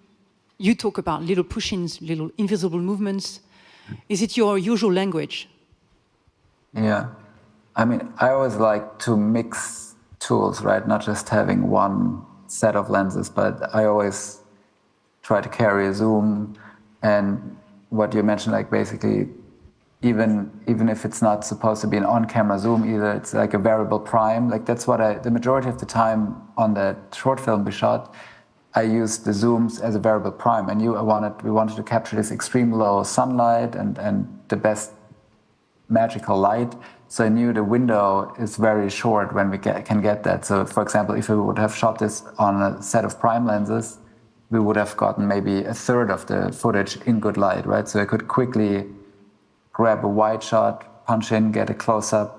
talk about little push-ins, little invisible movements? Is it your usual language? Yeah, I mean, I always like to mix tools, right? Not just having one set of lenses, but I always try to carry a zoom. And what you mentioned, like basically, even if it's not supposed to be an on-camera zoom either, it's like a variable prime. Like that's what the majority of the time on that short film we shot, I used the zooms as a variable prime. And we wanted to capture this extreme low sunlight and the best magical light. So I knew the window is very short when we can get that. So for example, if we would have shot this on a set of prime lenses, we would have gotten maybe a third of the footage in good light, right? So I could quickly grab a wide shot, punch in, get a close-up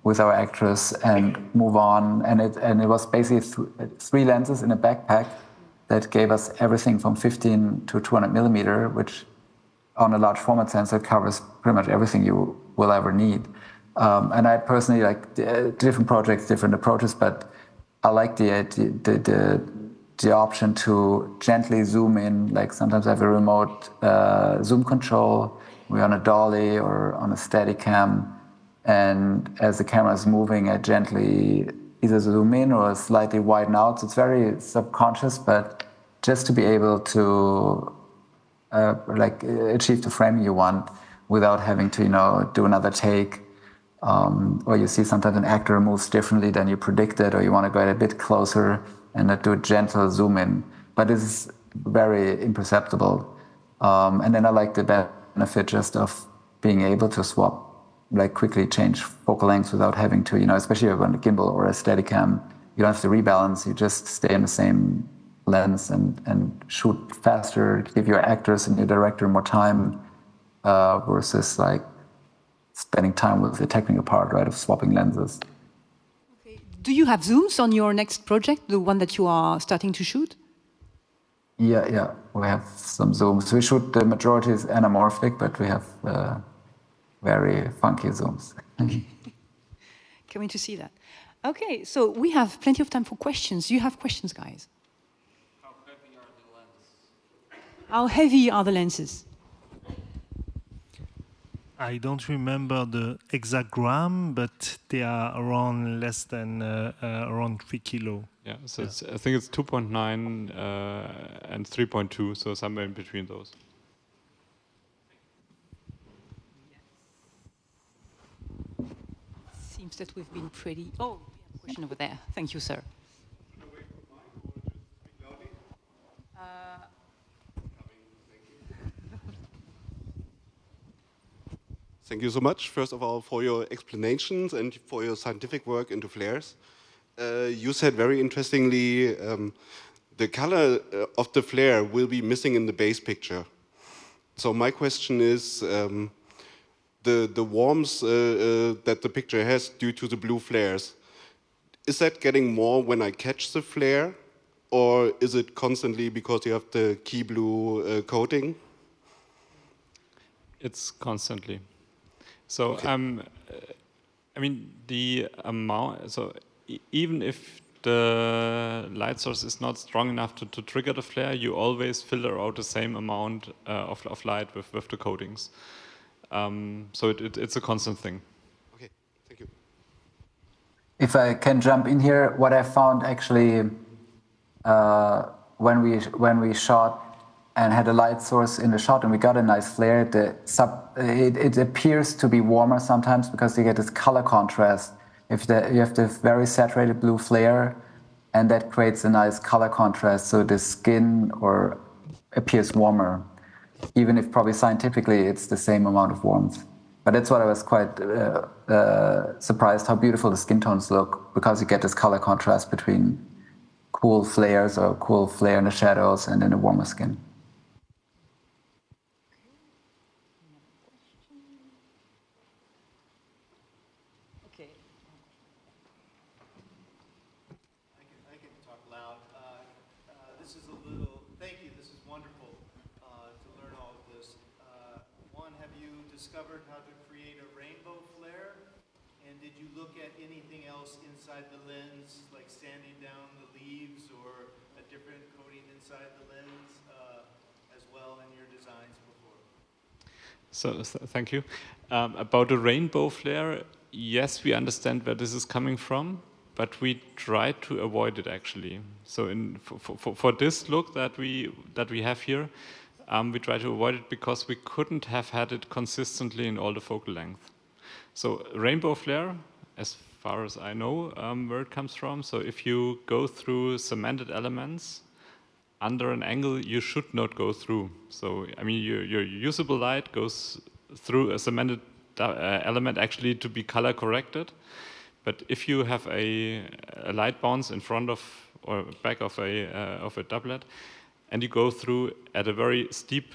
with our actress and move on. And it was basically three lenses in a backpack that gave us everything from 15 to 200 millimeter, which on a large format sensor covers pretty much everything you will ever need. And I personally like different projects, different approaches, but I like the option to gently zoom in. Like sometimes I have a remote zoom control. We're on a dolly or on a Steadicam, and as the camera is moving, I gently either zoom in or slightly widen out. So it's very subconscious, but just to be able to achieve the frame you want without having to, do another take. Or you see sometimes an actor moves differently than you predicted, or you want to go a bit closer and do a gentle zoom in. But it's very imperceptible. And then I like the benefit just of being able to swap, like quickly change focal lengths without having to, especially on a gimbal or a Steadicam, you don't have to rebalance, you just stay in the same lens and shoot faster, give your actors and your director more time versus like spending time with the technical part, right, of swapping lenses. Okay. Do you have zooms on your next project, the one that you are starting to shoot? Yeah, we have some zooms. We shoot, the majority is anamorphic, but we have very funky zooms. Can't wait to see that. Okay, so we have plenty of time for questions. Do you have questions, guys? How heavy are the lenses? How heavy are the lenses? I don't remember the exact gram, but they are around less than around 3 kilo. Yeah, so I think it's 2.9 and 3.2, so somewhere in between those. Seems that we've been pretty... Oh, we have a question over there. Thank you, sir. Thank you so much, first of all, for your explanations and for your scientific work into flares. You said very interestingly, the color of the flare will be missing in the base picture. So my question is, the warmth that the picture has due to the blue flares, is that getting more when I catch the flare, or is it constantly because you have the key blue coating? It's constantly. So, okay. I mean, the amount, so even if the light source is not strong enough to trigger the flare, you always filter out the same amount of light with the coatings. So it's a constant thing. Okay, thank you. If I can jump in here, what I found actually when we shot and had a light source in the shot and we got a nice flare, it appears to be warmer sometimes because you get this color contrast. You have the very saturated blue flare, and that creates a nice color contrast, so the skin appears warmer, even if probably scientifically it's the same amount of warmth. But that's what I was quite surprised, how beautiful the skin tones look, because you get this color contrast between cool flares or cool flare in the shadows and then a warmer skin. Discovered how to create a rainbow flare, and did you look at anything else inside the lens, like sanding down the leaves or a different coating inside the lens as well in your designs before? So thank you. About the rainbow flare, yes, we understand where this is coming from, but we try to avoid it actually. So for this look that we have here, we try to avoid it because we couldn't have had it consistently in all the focal length. So rainbow flare, as far as I know where it comes from, so if you go through cemented elements under an angle, you should not go through. So, I mean, your usable light goes through a cemented element actually to be color corrected. But if you have a light bounce in front of or back of a doublet, and you go through at a very steep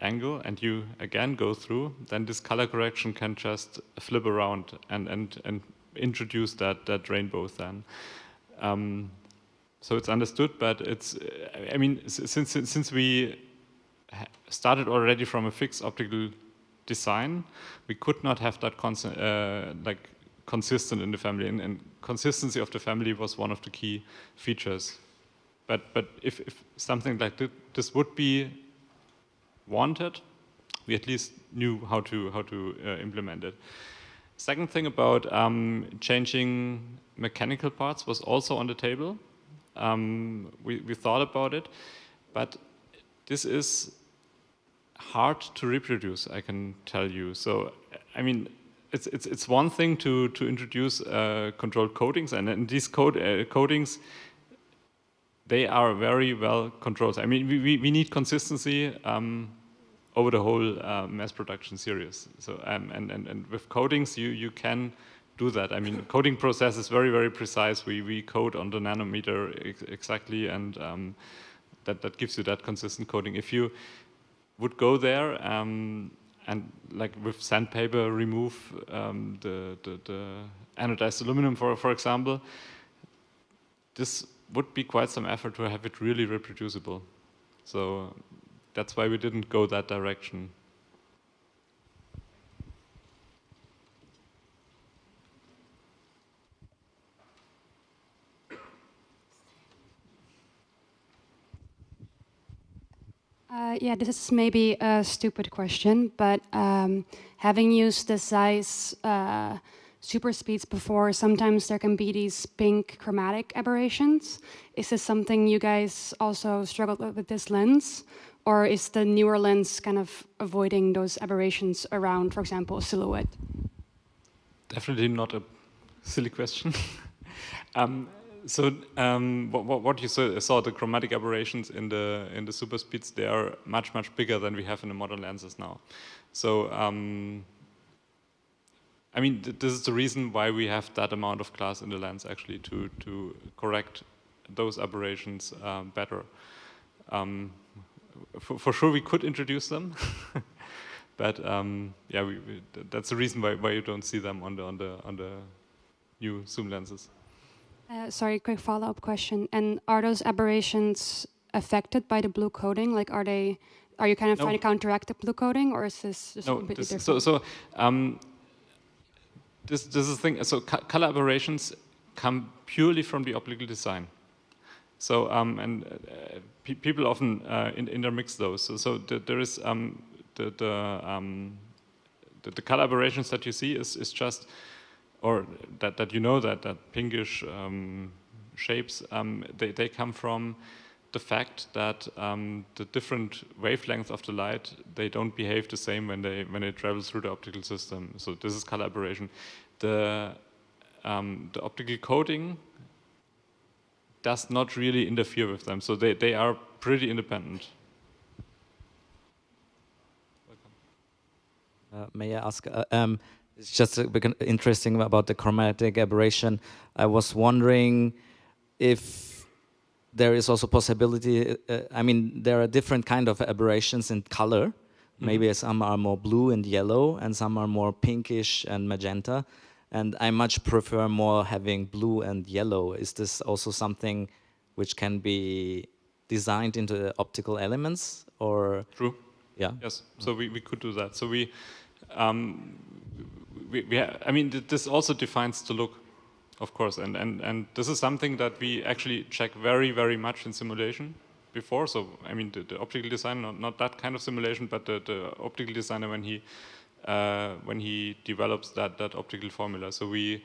angle, and you again go through, then this color correction can just flip around and introduce that rainbow then. So it's understood, but it's, I mean, since we started already from a fixed optical design, we could not have that consistent in the family, and consistency of the family was one of the key features. But if something like this would be wanted, we at least knew how to implement it. Second thing about changing mechanical parts was also on the table. We thought about it, but this is hard to reproduce, I can tell you. So, I mean, it's one thing to introduce controlled coatings, and these coatings, they are very well controlled. I mean, we need consistency over the whole mass production series. So, and with coatings, you can do that. I mean, coding process is very, very precise. We code on the nanometer exactly, and that gives you that consistent coding. If you would go there and like with sandpaper remove the anodized aluminum, for example, this would be quite some effort to have it really reproducible. So that's why we didn't go that direction. Yeah, this is maybe a stupid question, but having used the Zeiss super speeds before, sometimes there can be these pink chromatic aberrations. Is this something you guys also struggled with this lens? Or is the newer lens kind of avoiding those aberrations around, for example, a silhouette? Definitely not a silly question. So what you saw, the chromatic aberrations in the super speeds, they are much bigger than we have in the modern lenses now. So I mean, this is the reason why we have that amount of glass in the lens actually to correct those aberrations better. For sure, we could introduce them, but yeah, that's the reason why you don't see them on the new zoom lenses. Sorry, quick follow-up question. And are those aberrations affected by the blue coating? Like, are you kind of trying to counteract the blue coating, or is this just completely different? So this is the thing. So color aberrations come purely from the optical design. So people often intermix those. So there is the color aberrations that you see is just, or that you know that pinkish shapes, they come from the fact that the different wavelengths of the light, they don't behave the same when they travel through the optical system. So this is color aberration. The optical coating does not really interfere with them, so they are pretty independent. May I ask? It's just interesting about the chromatic aberration. I was wondering if there is also possibility. I mean, there are different kind of aberrations in color. Mm-hmm. Maybe some are more blue and yellow, and some are more pinkish and magenta. And I much prefer more having blue and yellow. Is this also something which can be designed into the optical elements, or? True. Yeah. Yes. So we could do that. So we I mean, this also defines the look, of course, and this is something that we actually check very much in simulation before. So I mean, the optical designer, not that kind of simulation, but the optical designer when he develops that optical formula. So we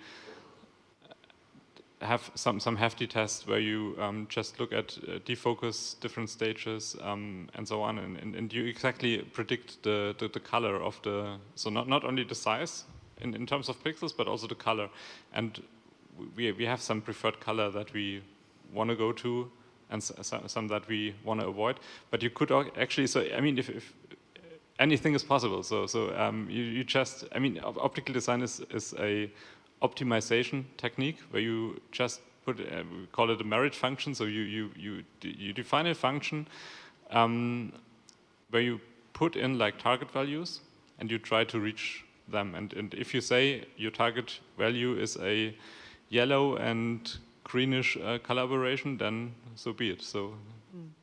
have some hefty tests where you just look at defocus, different stages, and so on, and you exactly predict the color of the, so not only the size in terms of pixels, but also the color. And we have some preferred color that we want to go to, and some that we want to avoid. But you could actually, so I mean, if anything is possible. So you just, I mean, optical design is a optimization technique where you just put, we call it a merit function. So you define a function where you put in like target values and you try to reach them. And if you say your target value is a yellow and greenish collaboration, then so be it. So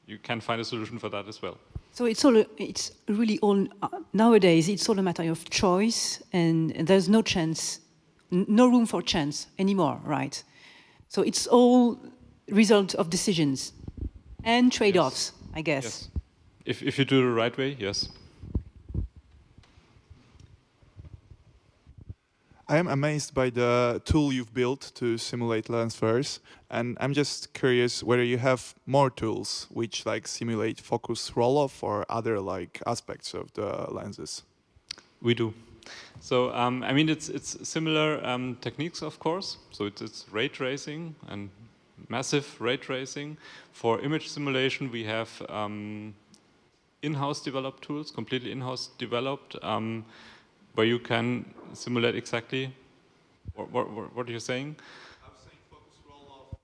you can find a solution for that as well. So it's really all, nowadays, it's all a matter of choice, and there's no chance, no room for chance anymore, right? So it's all result of decisions and trade-offs, yes. I guess. Yes. If you do it the right way, yes. I am amazed by the tool you've built to simulate lens flares, and I'm just curious whether you have more tools which like simulate focus roll-off or other like aspects of the lenses. We do. So I mean, it's similar techniques, of course. So it's ray tracing and massive ray tracing. For image simulation, we have in-house developed tools, completely in-house developed. Where you can simulate exactly what you're saying. I'm saying focus roll-off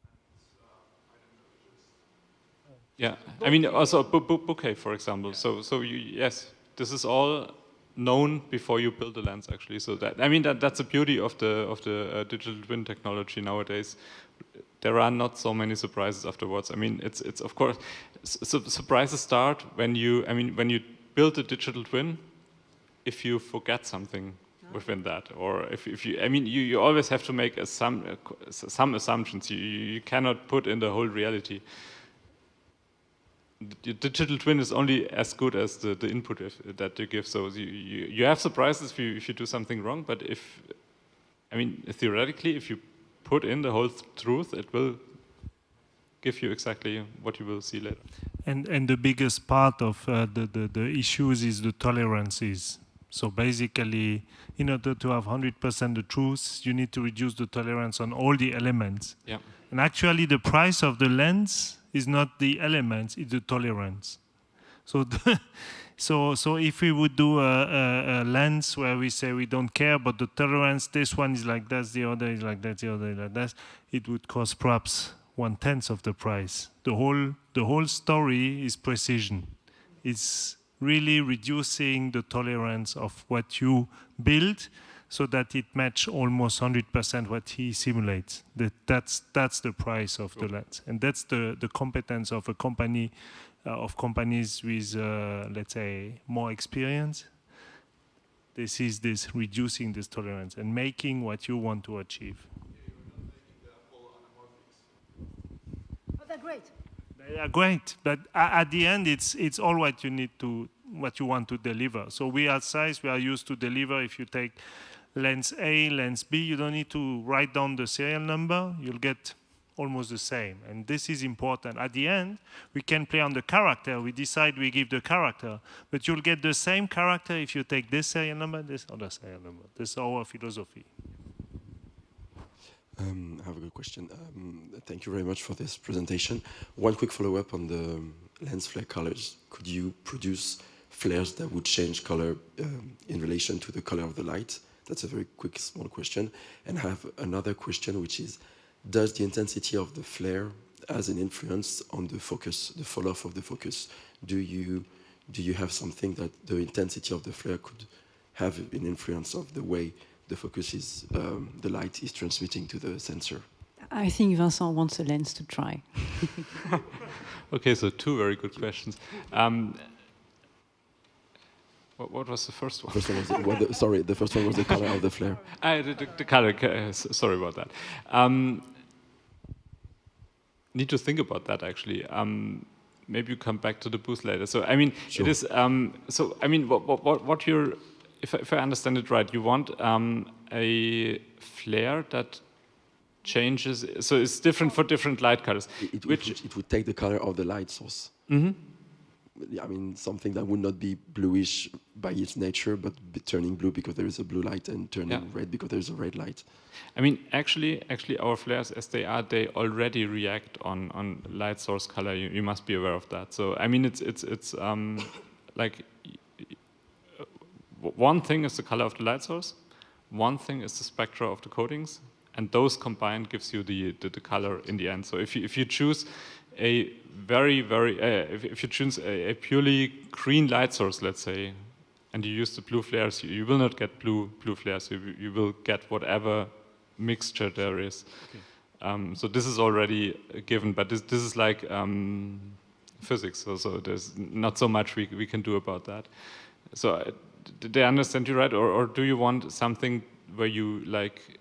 and yeah, I mean also bouquet, for example. Yeah. So yes, this is all known before you build the lens actually. So that, I mean, that's the beauty of the digital twin technology nowadays. There are not so many surprises afterwards. I mean, it's of course surprises start when you build a digital twin. If you forget something within that, or if you, I mean, you always have to make some assumptions. You cannot put in the whole reality. The digital twin is only as good as the input that you give. So you have surprises if you do something wrong. But I mean, theoretically, if you put in the whole truth, it will give you exactly what you will see later. And the biggest part of the issues is the tolerances. So basically, in order to have 100% the truth, you need to reduce the tolerance on all the elements. Yeah. And actually, the price of the lens is not the elements; it's the tolerance. So, so if we would do a lens where we say we don't care about the tolerance, this one is like that, the other is like that, the other is like that, it would cost perhaps 1/10 of the price. The whole story is precision. It's really reducing the tolerance of what you build so that it matches almost 100% what he simulates. That's the price of the lens. And that's the competence of a company, of companies with, let's say, more experience. This is this reducing this tolerance and making what you want to achieve. Oh, they're great. They are great, but at the end, it's all what you need to, what you want to deliver. So we at Zeiss, we are used to deliver. If you take lens A, lens B, you don't need to write down the serial number. You'll get almost the same, and this is important. At the end, we can play on the character. We decide we give the character, but you'll get the same character if you take this serial number, this other serial number. This is our philosophy. I have a good question. Thank you very much for this presentation. One quick follow-up on the lens flare colors. Could you produce flares that would change color in relation to the color of the light? That's a very quick, small question. And I have another question, which is, does the intensity of the flare has an influence on the focus, the fall-off of the focus? Do you have something that the intensity of the flare could have an influence of the way the focus is, the light is transmitting to the sensor? I think Vincent wants a lens to try. Okay, so two very good questions. What was the first one? First one was sorry, the first one was the color of the flare. The color, sorry about that. Need to think about that actually. Maybe you come back to the booth later. So I mean, sure. It is. So I mean, what you're, if I understand it right, you want a flare that changes. So it's different for different light colors. It would take the color of the light source. Mm-hmm. I mean, something that would not be bluish by its nature, but be turning blue because there is a blue light and turning red because there is a red light. I mean, actually, our flares, as they are, they already react on light source color. You must be aware of that. So, I mean, it's like one thing is the color of the light source, one thing is the spectra of the coatings, and those combined gives you the color in the end. So if you choose a if you choose a purely green light source, let's say, and you use the blue flares, you will not get blue flares. You will get whatever mixture there is. Okay. So this is already a given, but this is like physics. So there's not so much we can do about that. So did I understand you right, or do you want something where you like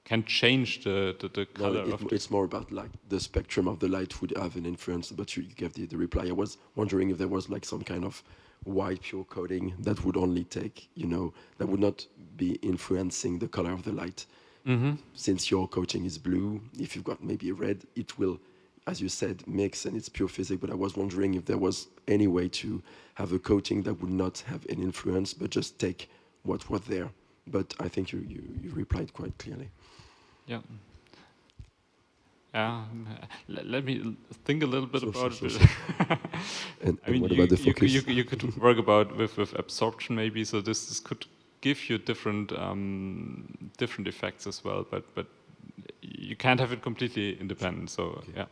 can change the color? No, it's more about like the spectrum of the light would have an influence, but you gave the reply. I was wondering if there was like some kind of white pure coating that would only take, that would not be influencing the color of the light. Mm-hmm. Since your coating is blue, if you've got maybe red, it will, as you said, mix, and it's pure physics. But I was wondering if there was any way to have a coating that would not have an influence, but just take what was there. But I think you replied quite clearly. Yeah. Let me think a little bit about it. And what about the focus? You could work about with absorption maybe. So this could give you different effects as well. But you can't have it completely independent. So okay.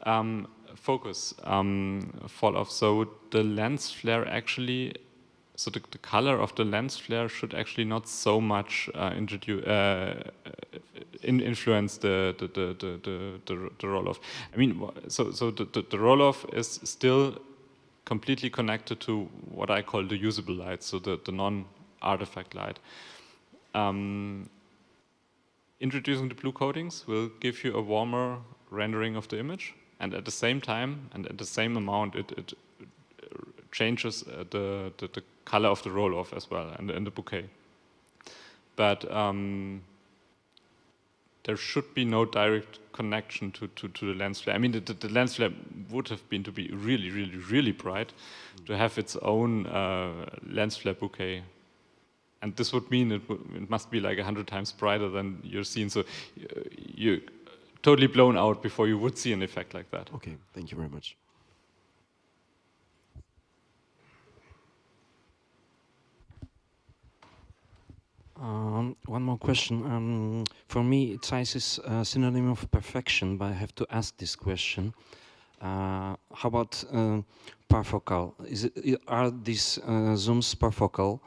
Yeah. Focus fall off. So the lens flare actually. So the color of the lens flare should actually not so much influence the roll-off. I mean, so the roll-off is still completely connected to what I call the usable light, so the non-artifact light. Introducing the blue coatings will give you a warmer rendering of the image, and at the same time and at the same amount, it changes the color of the roll-off as well, and the bouquet. But there should be no direct connection to the lens flare. I mean, the lens flare would have been to be really, really, really bright, to have its own lens flare bouquet. And this would mean it must be like 100 times brighter than you're seeing. So you're totally blown out before you would see an effect like that. Okay, thank you very much. One more question. For me, Zeiss is a synonym of perfection, but I have to ask this question. How about parfocal? Are these zooms parfocal?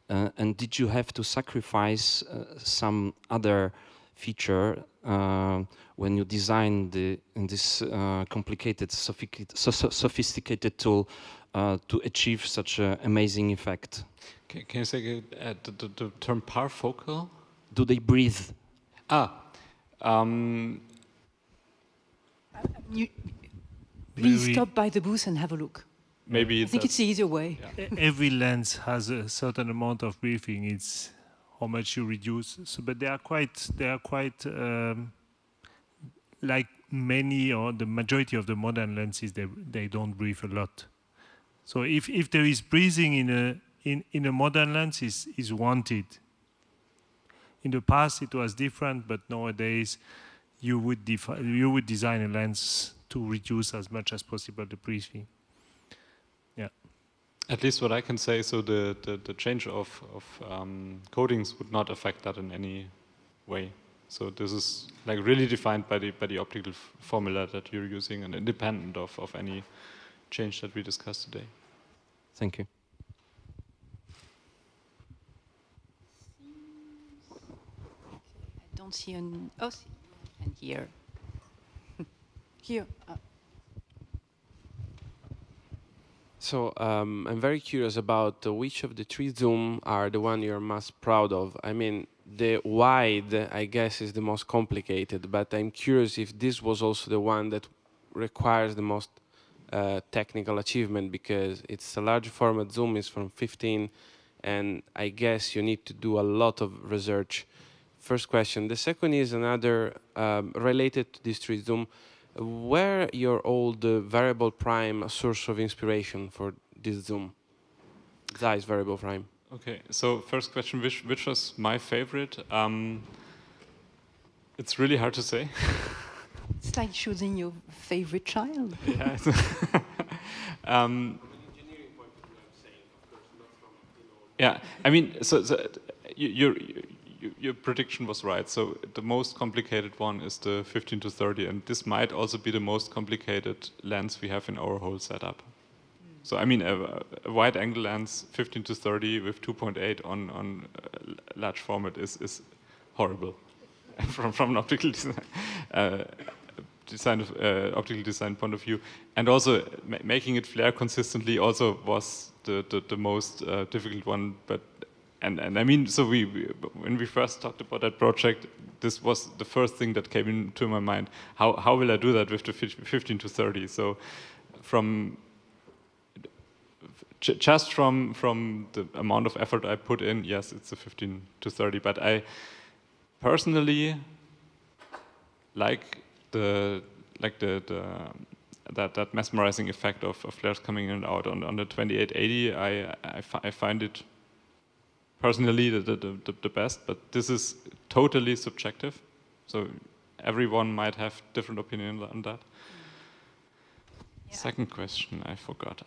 And did you have to sacrifice some other feature when you designed this complicated, sophisticated tool to achieve such an amazing effect? Can you say the term parfocal? Do they breathe? Please stop by the booth and have a look. Maybe I think it's the easier way. Yeah. Every lens has a certain amount of breathing. It's how much you reduce. So, but they are quite like many or the majority of the modern lenses. They don't breathe a lot. So if there is breathing in a modern lens is wanted. In the past it was different, but nowadays you would design a lens to reduce as much as possible the breathing. Yeah. At least what I can say, so the change of coatings would not affect that in any way. So this is like really defined by the optical formula that you're using and independent of any change that we discussed today. Thank you. I don't see an... Oh, see. And here. Here. So I'm very curious about which of the three zoom are the one you're most proud of. I mean, the wide, I guess, is the most complicated, but I'm curious if this was also the one that requires the most technical achievement, because it's a large format zoom, is from 15, and I guess you need to do a lot of research. First question. The second is another related to this 3 zoom. Where your old variable prime a source of inspiration for this zoom? Zeiss variable prime. Okay, so first question, which was my favorite? It's really hard to say. It's like choosing your favorite child. Yeah. Yeah, I mean, so your prediction was right. So the most complicated one is the 15 to 30, and this might also be the most complicated lens we have in our whole setup. So I mean, a wide-angle lens 15 to 30 with 2.8 on large format is horrible from an optical optical design point of view, and also making it flare consistently also was the most difficult one. But and I mean, so when we first talked about that project, this was the first thing that came into my mind. How will I do that with the 15 to 30? So just from the amount of effort I put in, yes, it's a 15 to 30. But I personally like that mesmerizing effect of flares coming in and out on the 2880. I find it personally the best, but this is totally subjective. So everyone might have different opinion on that. Yeah. Second question, I forgot.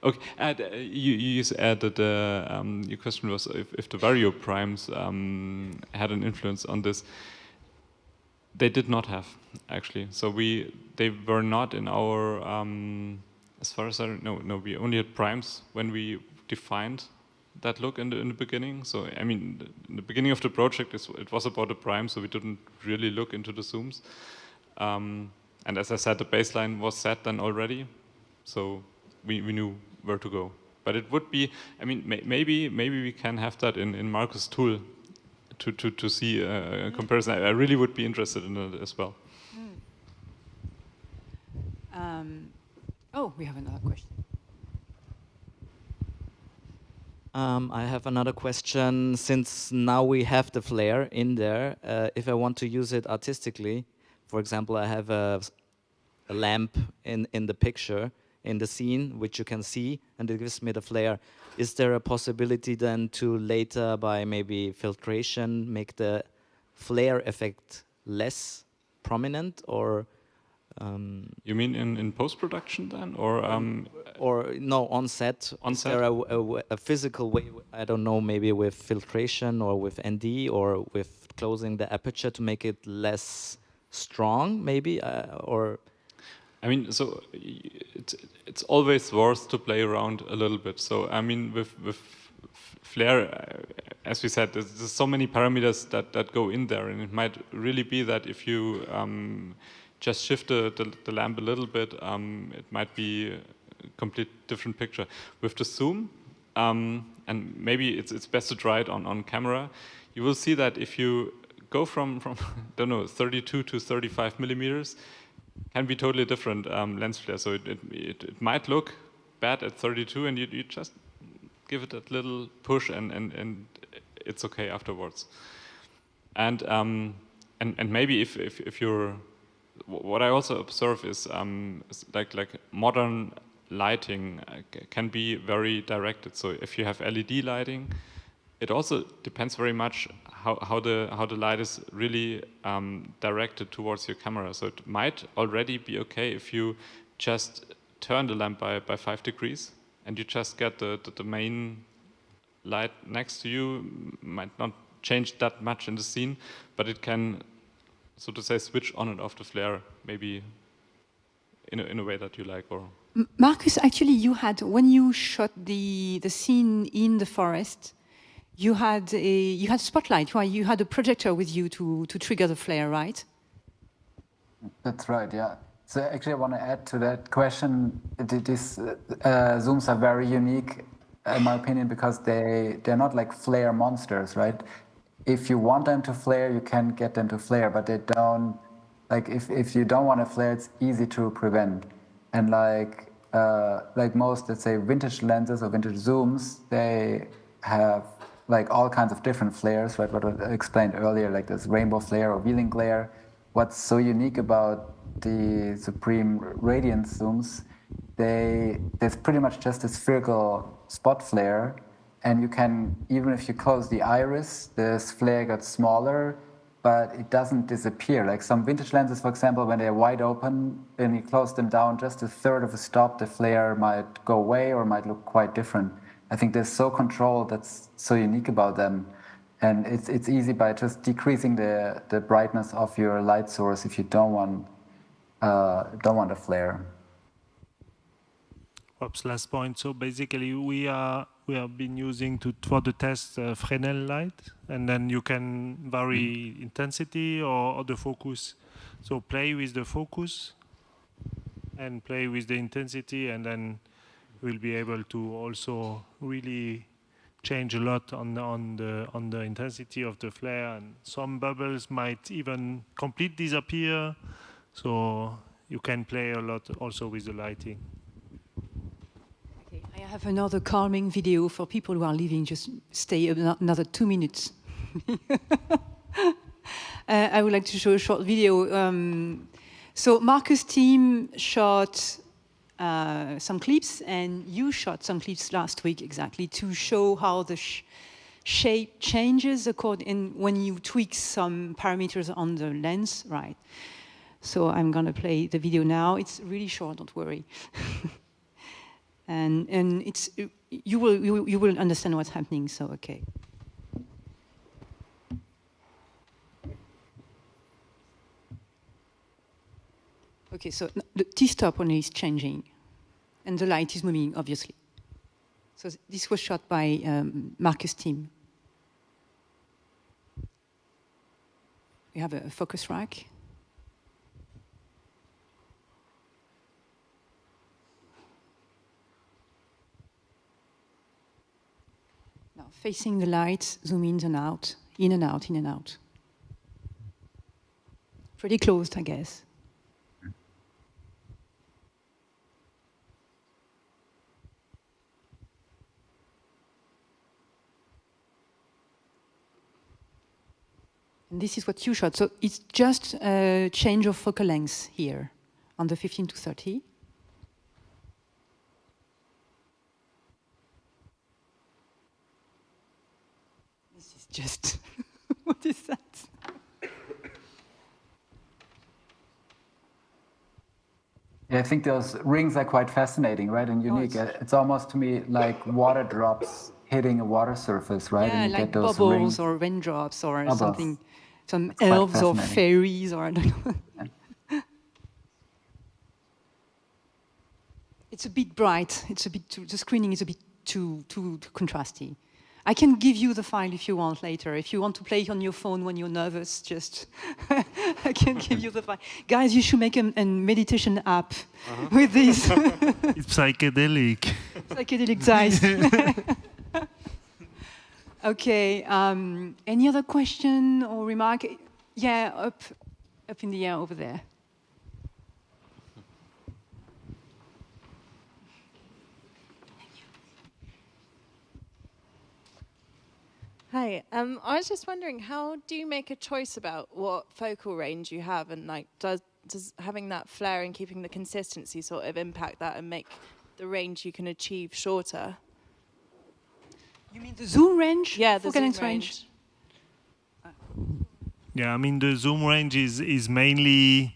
Okay, you said that your question was if the vario primes had an influence on this. They did not have, actually. So they were not in our, as far as I know, we only had primes when we defined that look in the beginning. So I mean, in the beginning of the project, it was about the prime, so we didn't really look into the zooms. And as I said, the baseline was set then already, so we knew where to go. But it would be, I mean, maybe we can have that in Marcus' tool to see a comparison. I really would be interested in it as well. Oh, we have another question. I have another question. Since now we have the flare in there, if I want to use it artistically, for example, I have a lamp in the picture, in the scene, which you can see, and it gives me the flare. Is there a possibility then to later, by maybe filtration, make the flare effect less prominent, or? You mean in post-production then, or no, on set? On is set? there a physical way? I don't know, maybe with filtration or with ND or with closing the aperture to make it less strong, maybe, or? I mean, so it's always worth to play around a little bit. So I mean, with flare, as we said, there's so many parameters that go in there, and it might really be that if you just shift the lamp a little bit, it might be a complete different picture. With the zoom, and maybe it's best to try it on camera, you will see that if you go from don't know, 32 to 35 millimeters, can be totally different lens flare. So it might look bad at 32, and you just give it a little push, and it's okay afterwards. And maybe if you're, what I also observe is like modern lighting can be very directed. So if you have LED lighting, it also depends very much how the light is really directed towards your camera. So it might already be okay if you just turn the lamp by 5 degrees, and you just get the main light next to you. Might not change that much in the scene, but it can, so to say, switch on and off the flare, maybe in a way that you like. Or Marcus, actually, you had, when you shot the scene in the forest, you had a spotlight, right? You had a projector with you to trigger the flare, right? That's right, yeah. So actually I want to add to that question. These zooms are very unique, in my opinion, because they're not like flare monsters, right? If you want them to flare, you can get them to flare, but they don't, like if you don't want to flare, it's easy to prevent. And like most, let's say, vintage lenses or vintage zooms, they have like all kinds of different flares, right? What I explained earlier, like this rainbow flare or wheeling glare. What's so unique about the Supreme Radiance zooms, there's pretty much just a spherical spot flare, and you can, even if you close the iris, this flare gets smaller, but it doesn't disappear. Like some vintage lenses, for example, when they're wide open and you close them down just a third of a stop, the flare might go away or might look quite different. I think they're so controlled, that's so unique about them. And it's easy by just decreasing the brightness of your light source if you don't want a flare. Oops, last point. So basically, we have been using for the test Fresnel light, and then you can vary intensity or the focus. So play with the focus and play with the intensity, and then we'll be able to also really change a lot on the intensity of the flare, and some bubbles might even completely disappear. So you can play a lot also with the lighting. Okay, I have another calming video for people who are leaving. Just stay another 2 minutes. I would like to show a short video. So Marcus' team shot some clips, and you shot some clips last week exactly to show how the shape changes when you tweak some parameters on the lens, right? So I'm gonna play the video now. It's really short, don't worry. and it's you will understand what's happening. So okay. Okay, so the T-stop only is changing, and the light is moving, obviously. So this was shot by Marcus' team. We have a focus rack. Now, facing the light, zoom in and out, in and out, in and out. Pretty closed, I guess. And this is what you shot. So it's just a change of focal length here on the 15 to 30. This is just, what is that? Yeah, I think those rings are quite fascinating, right, and unique. It's almost to me like water drops hitting a water surface, right? Yeah, and you like get those bubbles rings. or raindrops or Bubbles. something. Some It's quite elves or fascinating. fairies or I don't know. Yeah. It's a bit bright. It's a bit too, the screening is a bit too contrasty. I can give you the file if you want later. If you want to play it on your phone when you're nervous, just I can give you the file. Guys, you should make a meditation app with this. It's psychedelic. Psychedelic Zeiss. Okay. Any other question or remark? Yeah, up in the air over there. Hi, I was just wondering, how do you make a choice about what focal range you have, and like, does having that flare and keeping the consistency sort of impact that and make the range you can achieve shorter? You mean the zoom range? Yeah, the focal zoom length range. Yeah, I mean the zoom range is mainly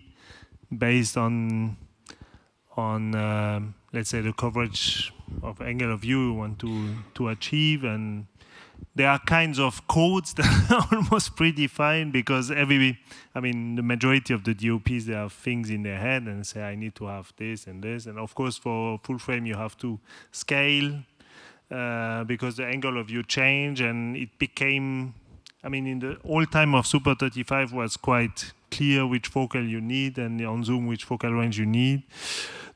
based on let's say the coverage of angle of view you want to achieve, and there are kinds of codes that are almost predefined because the majority of the DOPs, they have things in their head and say, I need to have this and this. And of course, for full frame, you have to scale because the angle of view change, and it became, in the old time of Super 35 was quite clear which focal you need, and on zoom, which focal range you need.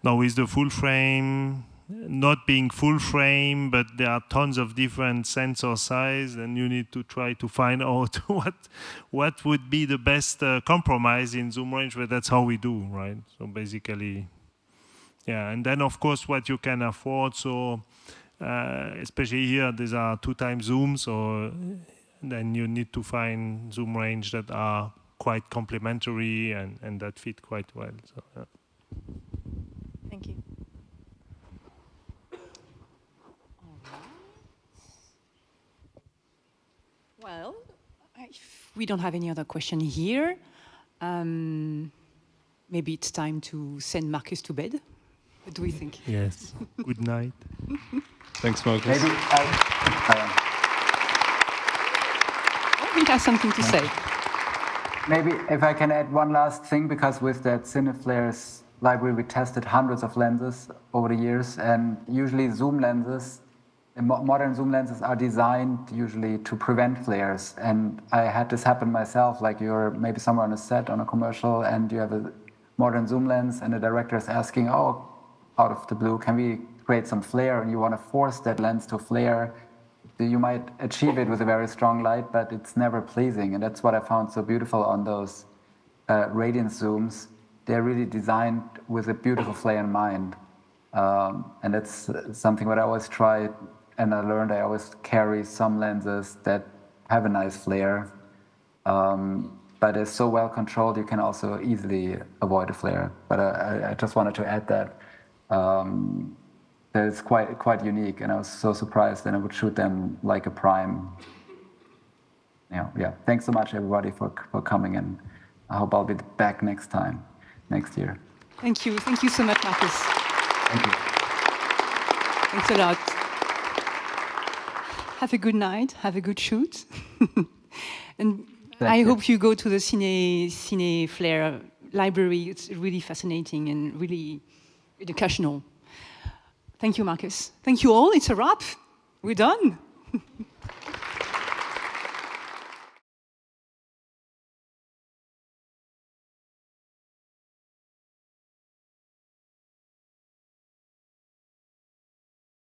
Now with the full frame, not being full frame, but there are tons of different sensor size, and you need to try to find out what would be the best compromise in zoom range, but that's how we do, right? So basically, yeah, and then of course what you can afford, so especially here, these are 2x zoom, so then you need to find zoom range that are quite complementary and that fit quite well. So, yeah. Thank you. Well, If we don't have any other question here, maybe it's time to send Marcus to bed. What do we think? Yes. Good night. Thanks, Marcus. Maybe I think I have something to say. Maybe if I can add one last thing, because with that CineFlares library, we tested hundreds of lenses over the years, and usually zoom lenses, modern zoom lenses are designed usually to prevent flares. And I had this happen myself, like you're maybe somewhere on a set on a commercial and you have a modern zoom lens and the director is asking, oh, out of the blue, can we create some flare? And you want to force that lens to flare. You might achieve it with a very strong light, but it's never pleasing. And that's what I found so beautiful on those radiance zooms. They're really designed with a beautiful flare in mind. And that's something that I always try, and I learned I always carry some lenses that have a nice flare, but it's so well controlled you can also easily avoid a flare. But I just wanted to add that it's quite unique, and I was so surprised, and I would shoot them like a prime. Yeah. Thanks so much, everybody, for coming, and I hope I'll be back next year. Thank you so much, Marcus. Thank you. Thanks a lot. Have a good night. Have a good shoot. And I hope you go to the CineFlare library. It's really fascinating and really educational. Thank you, Marcus. Thank you all. It's a wrap. We're done.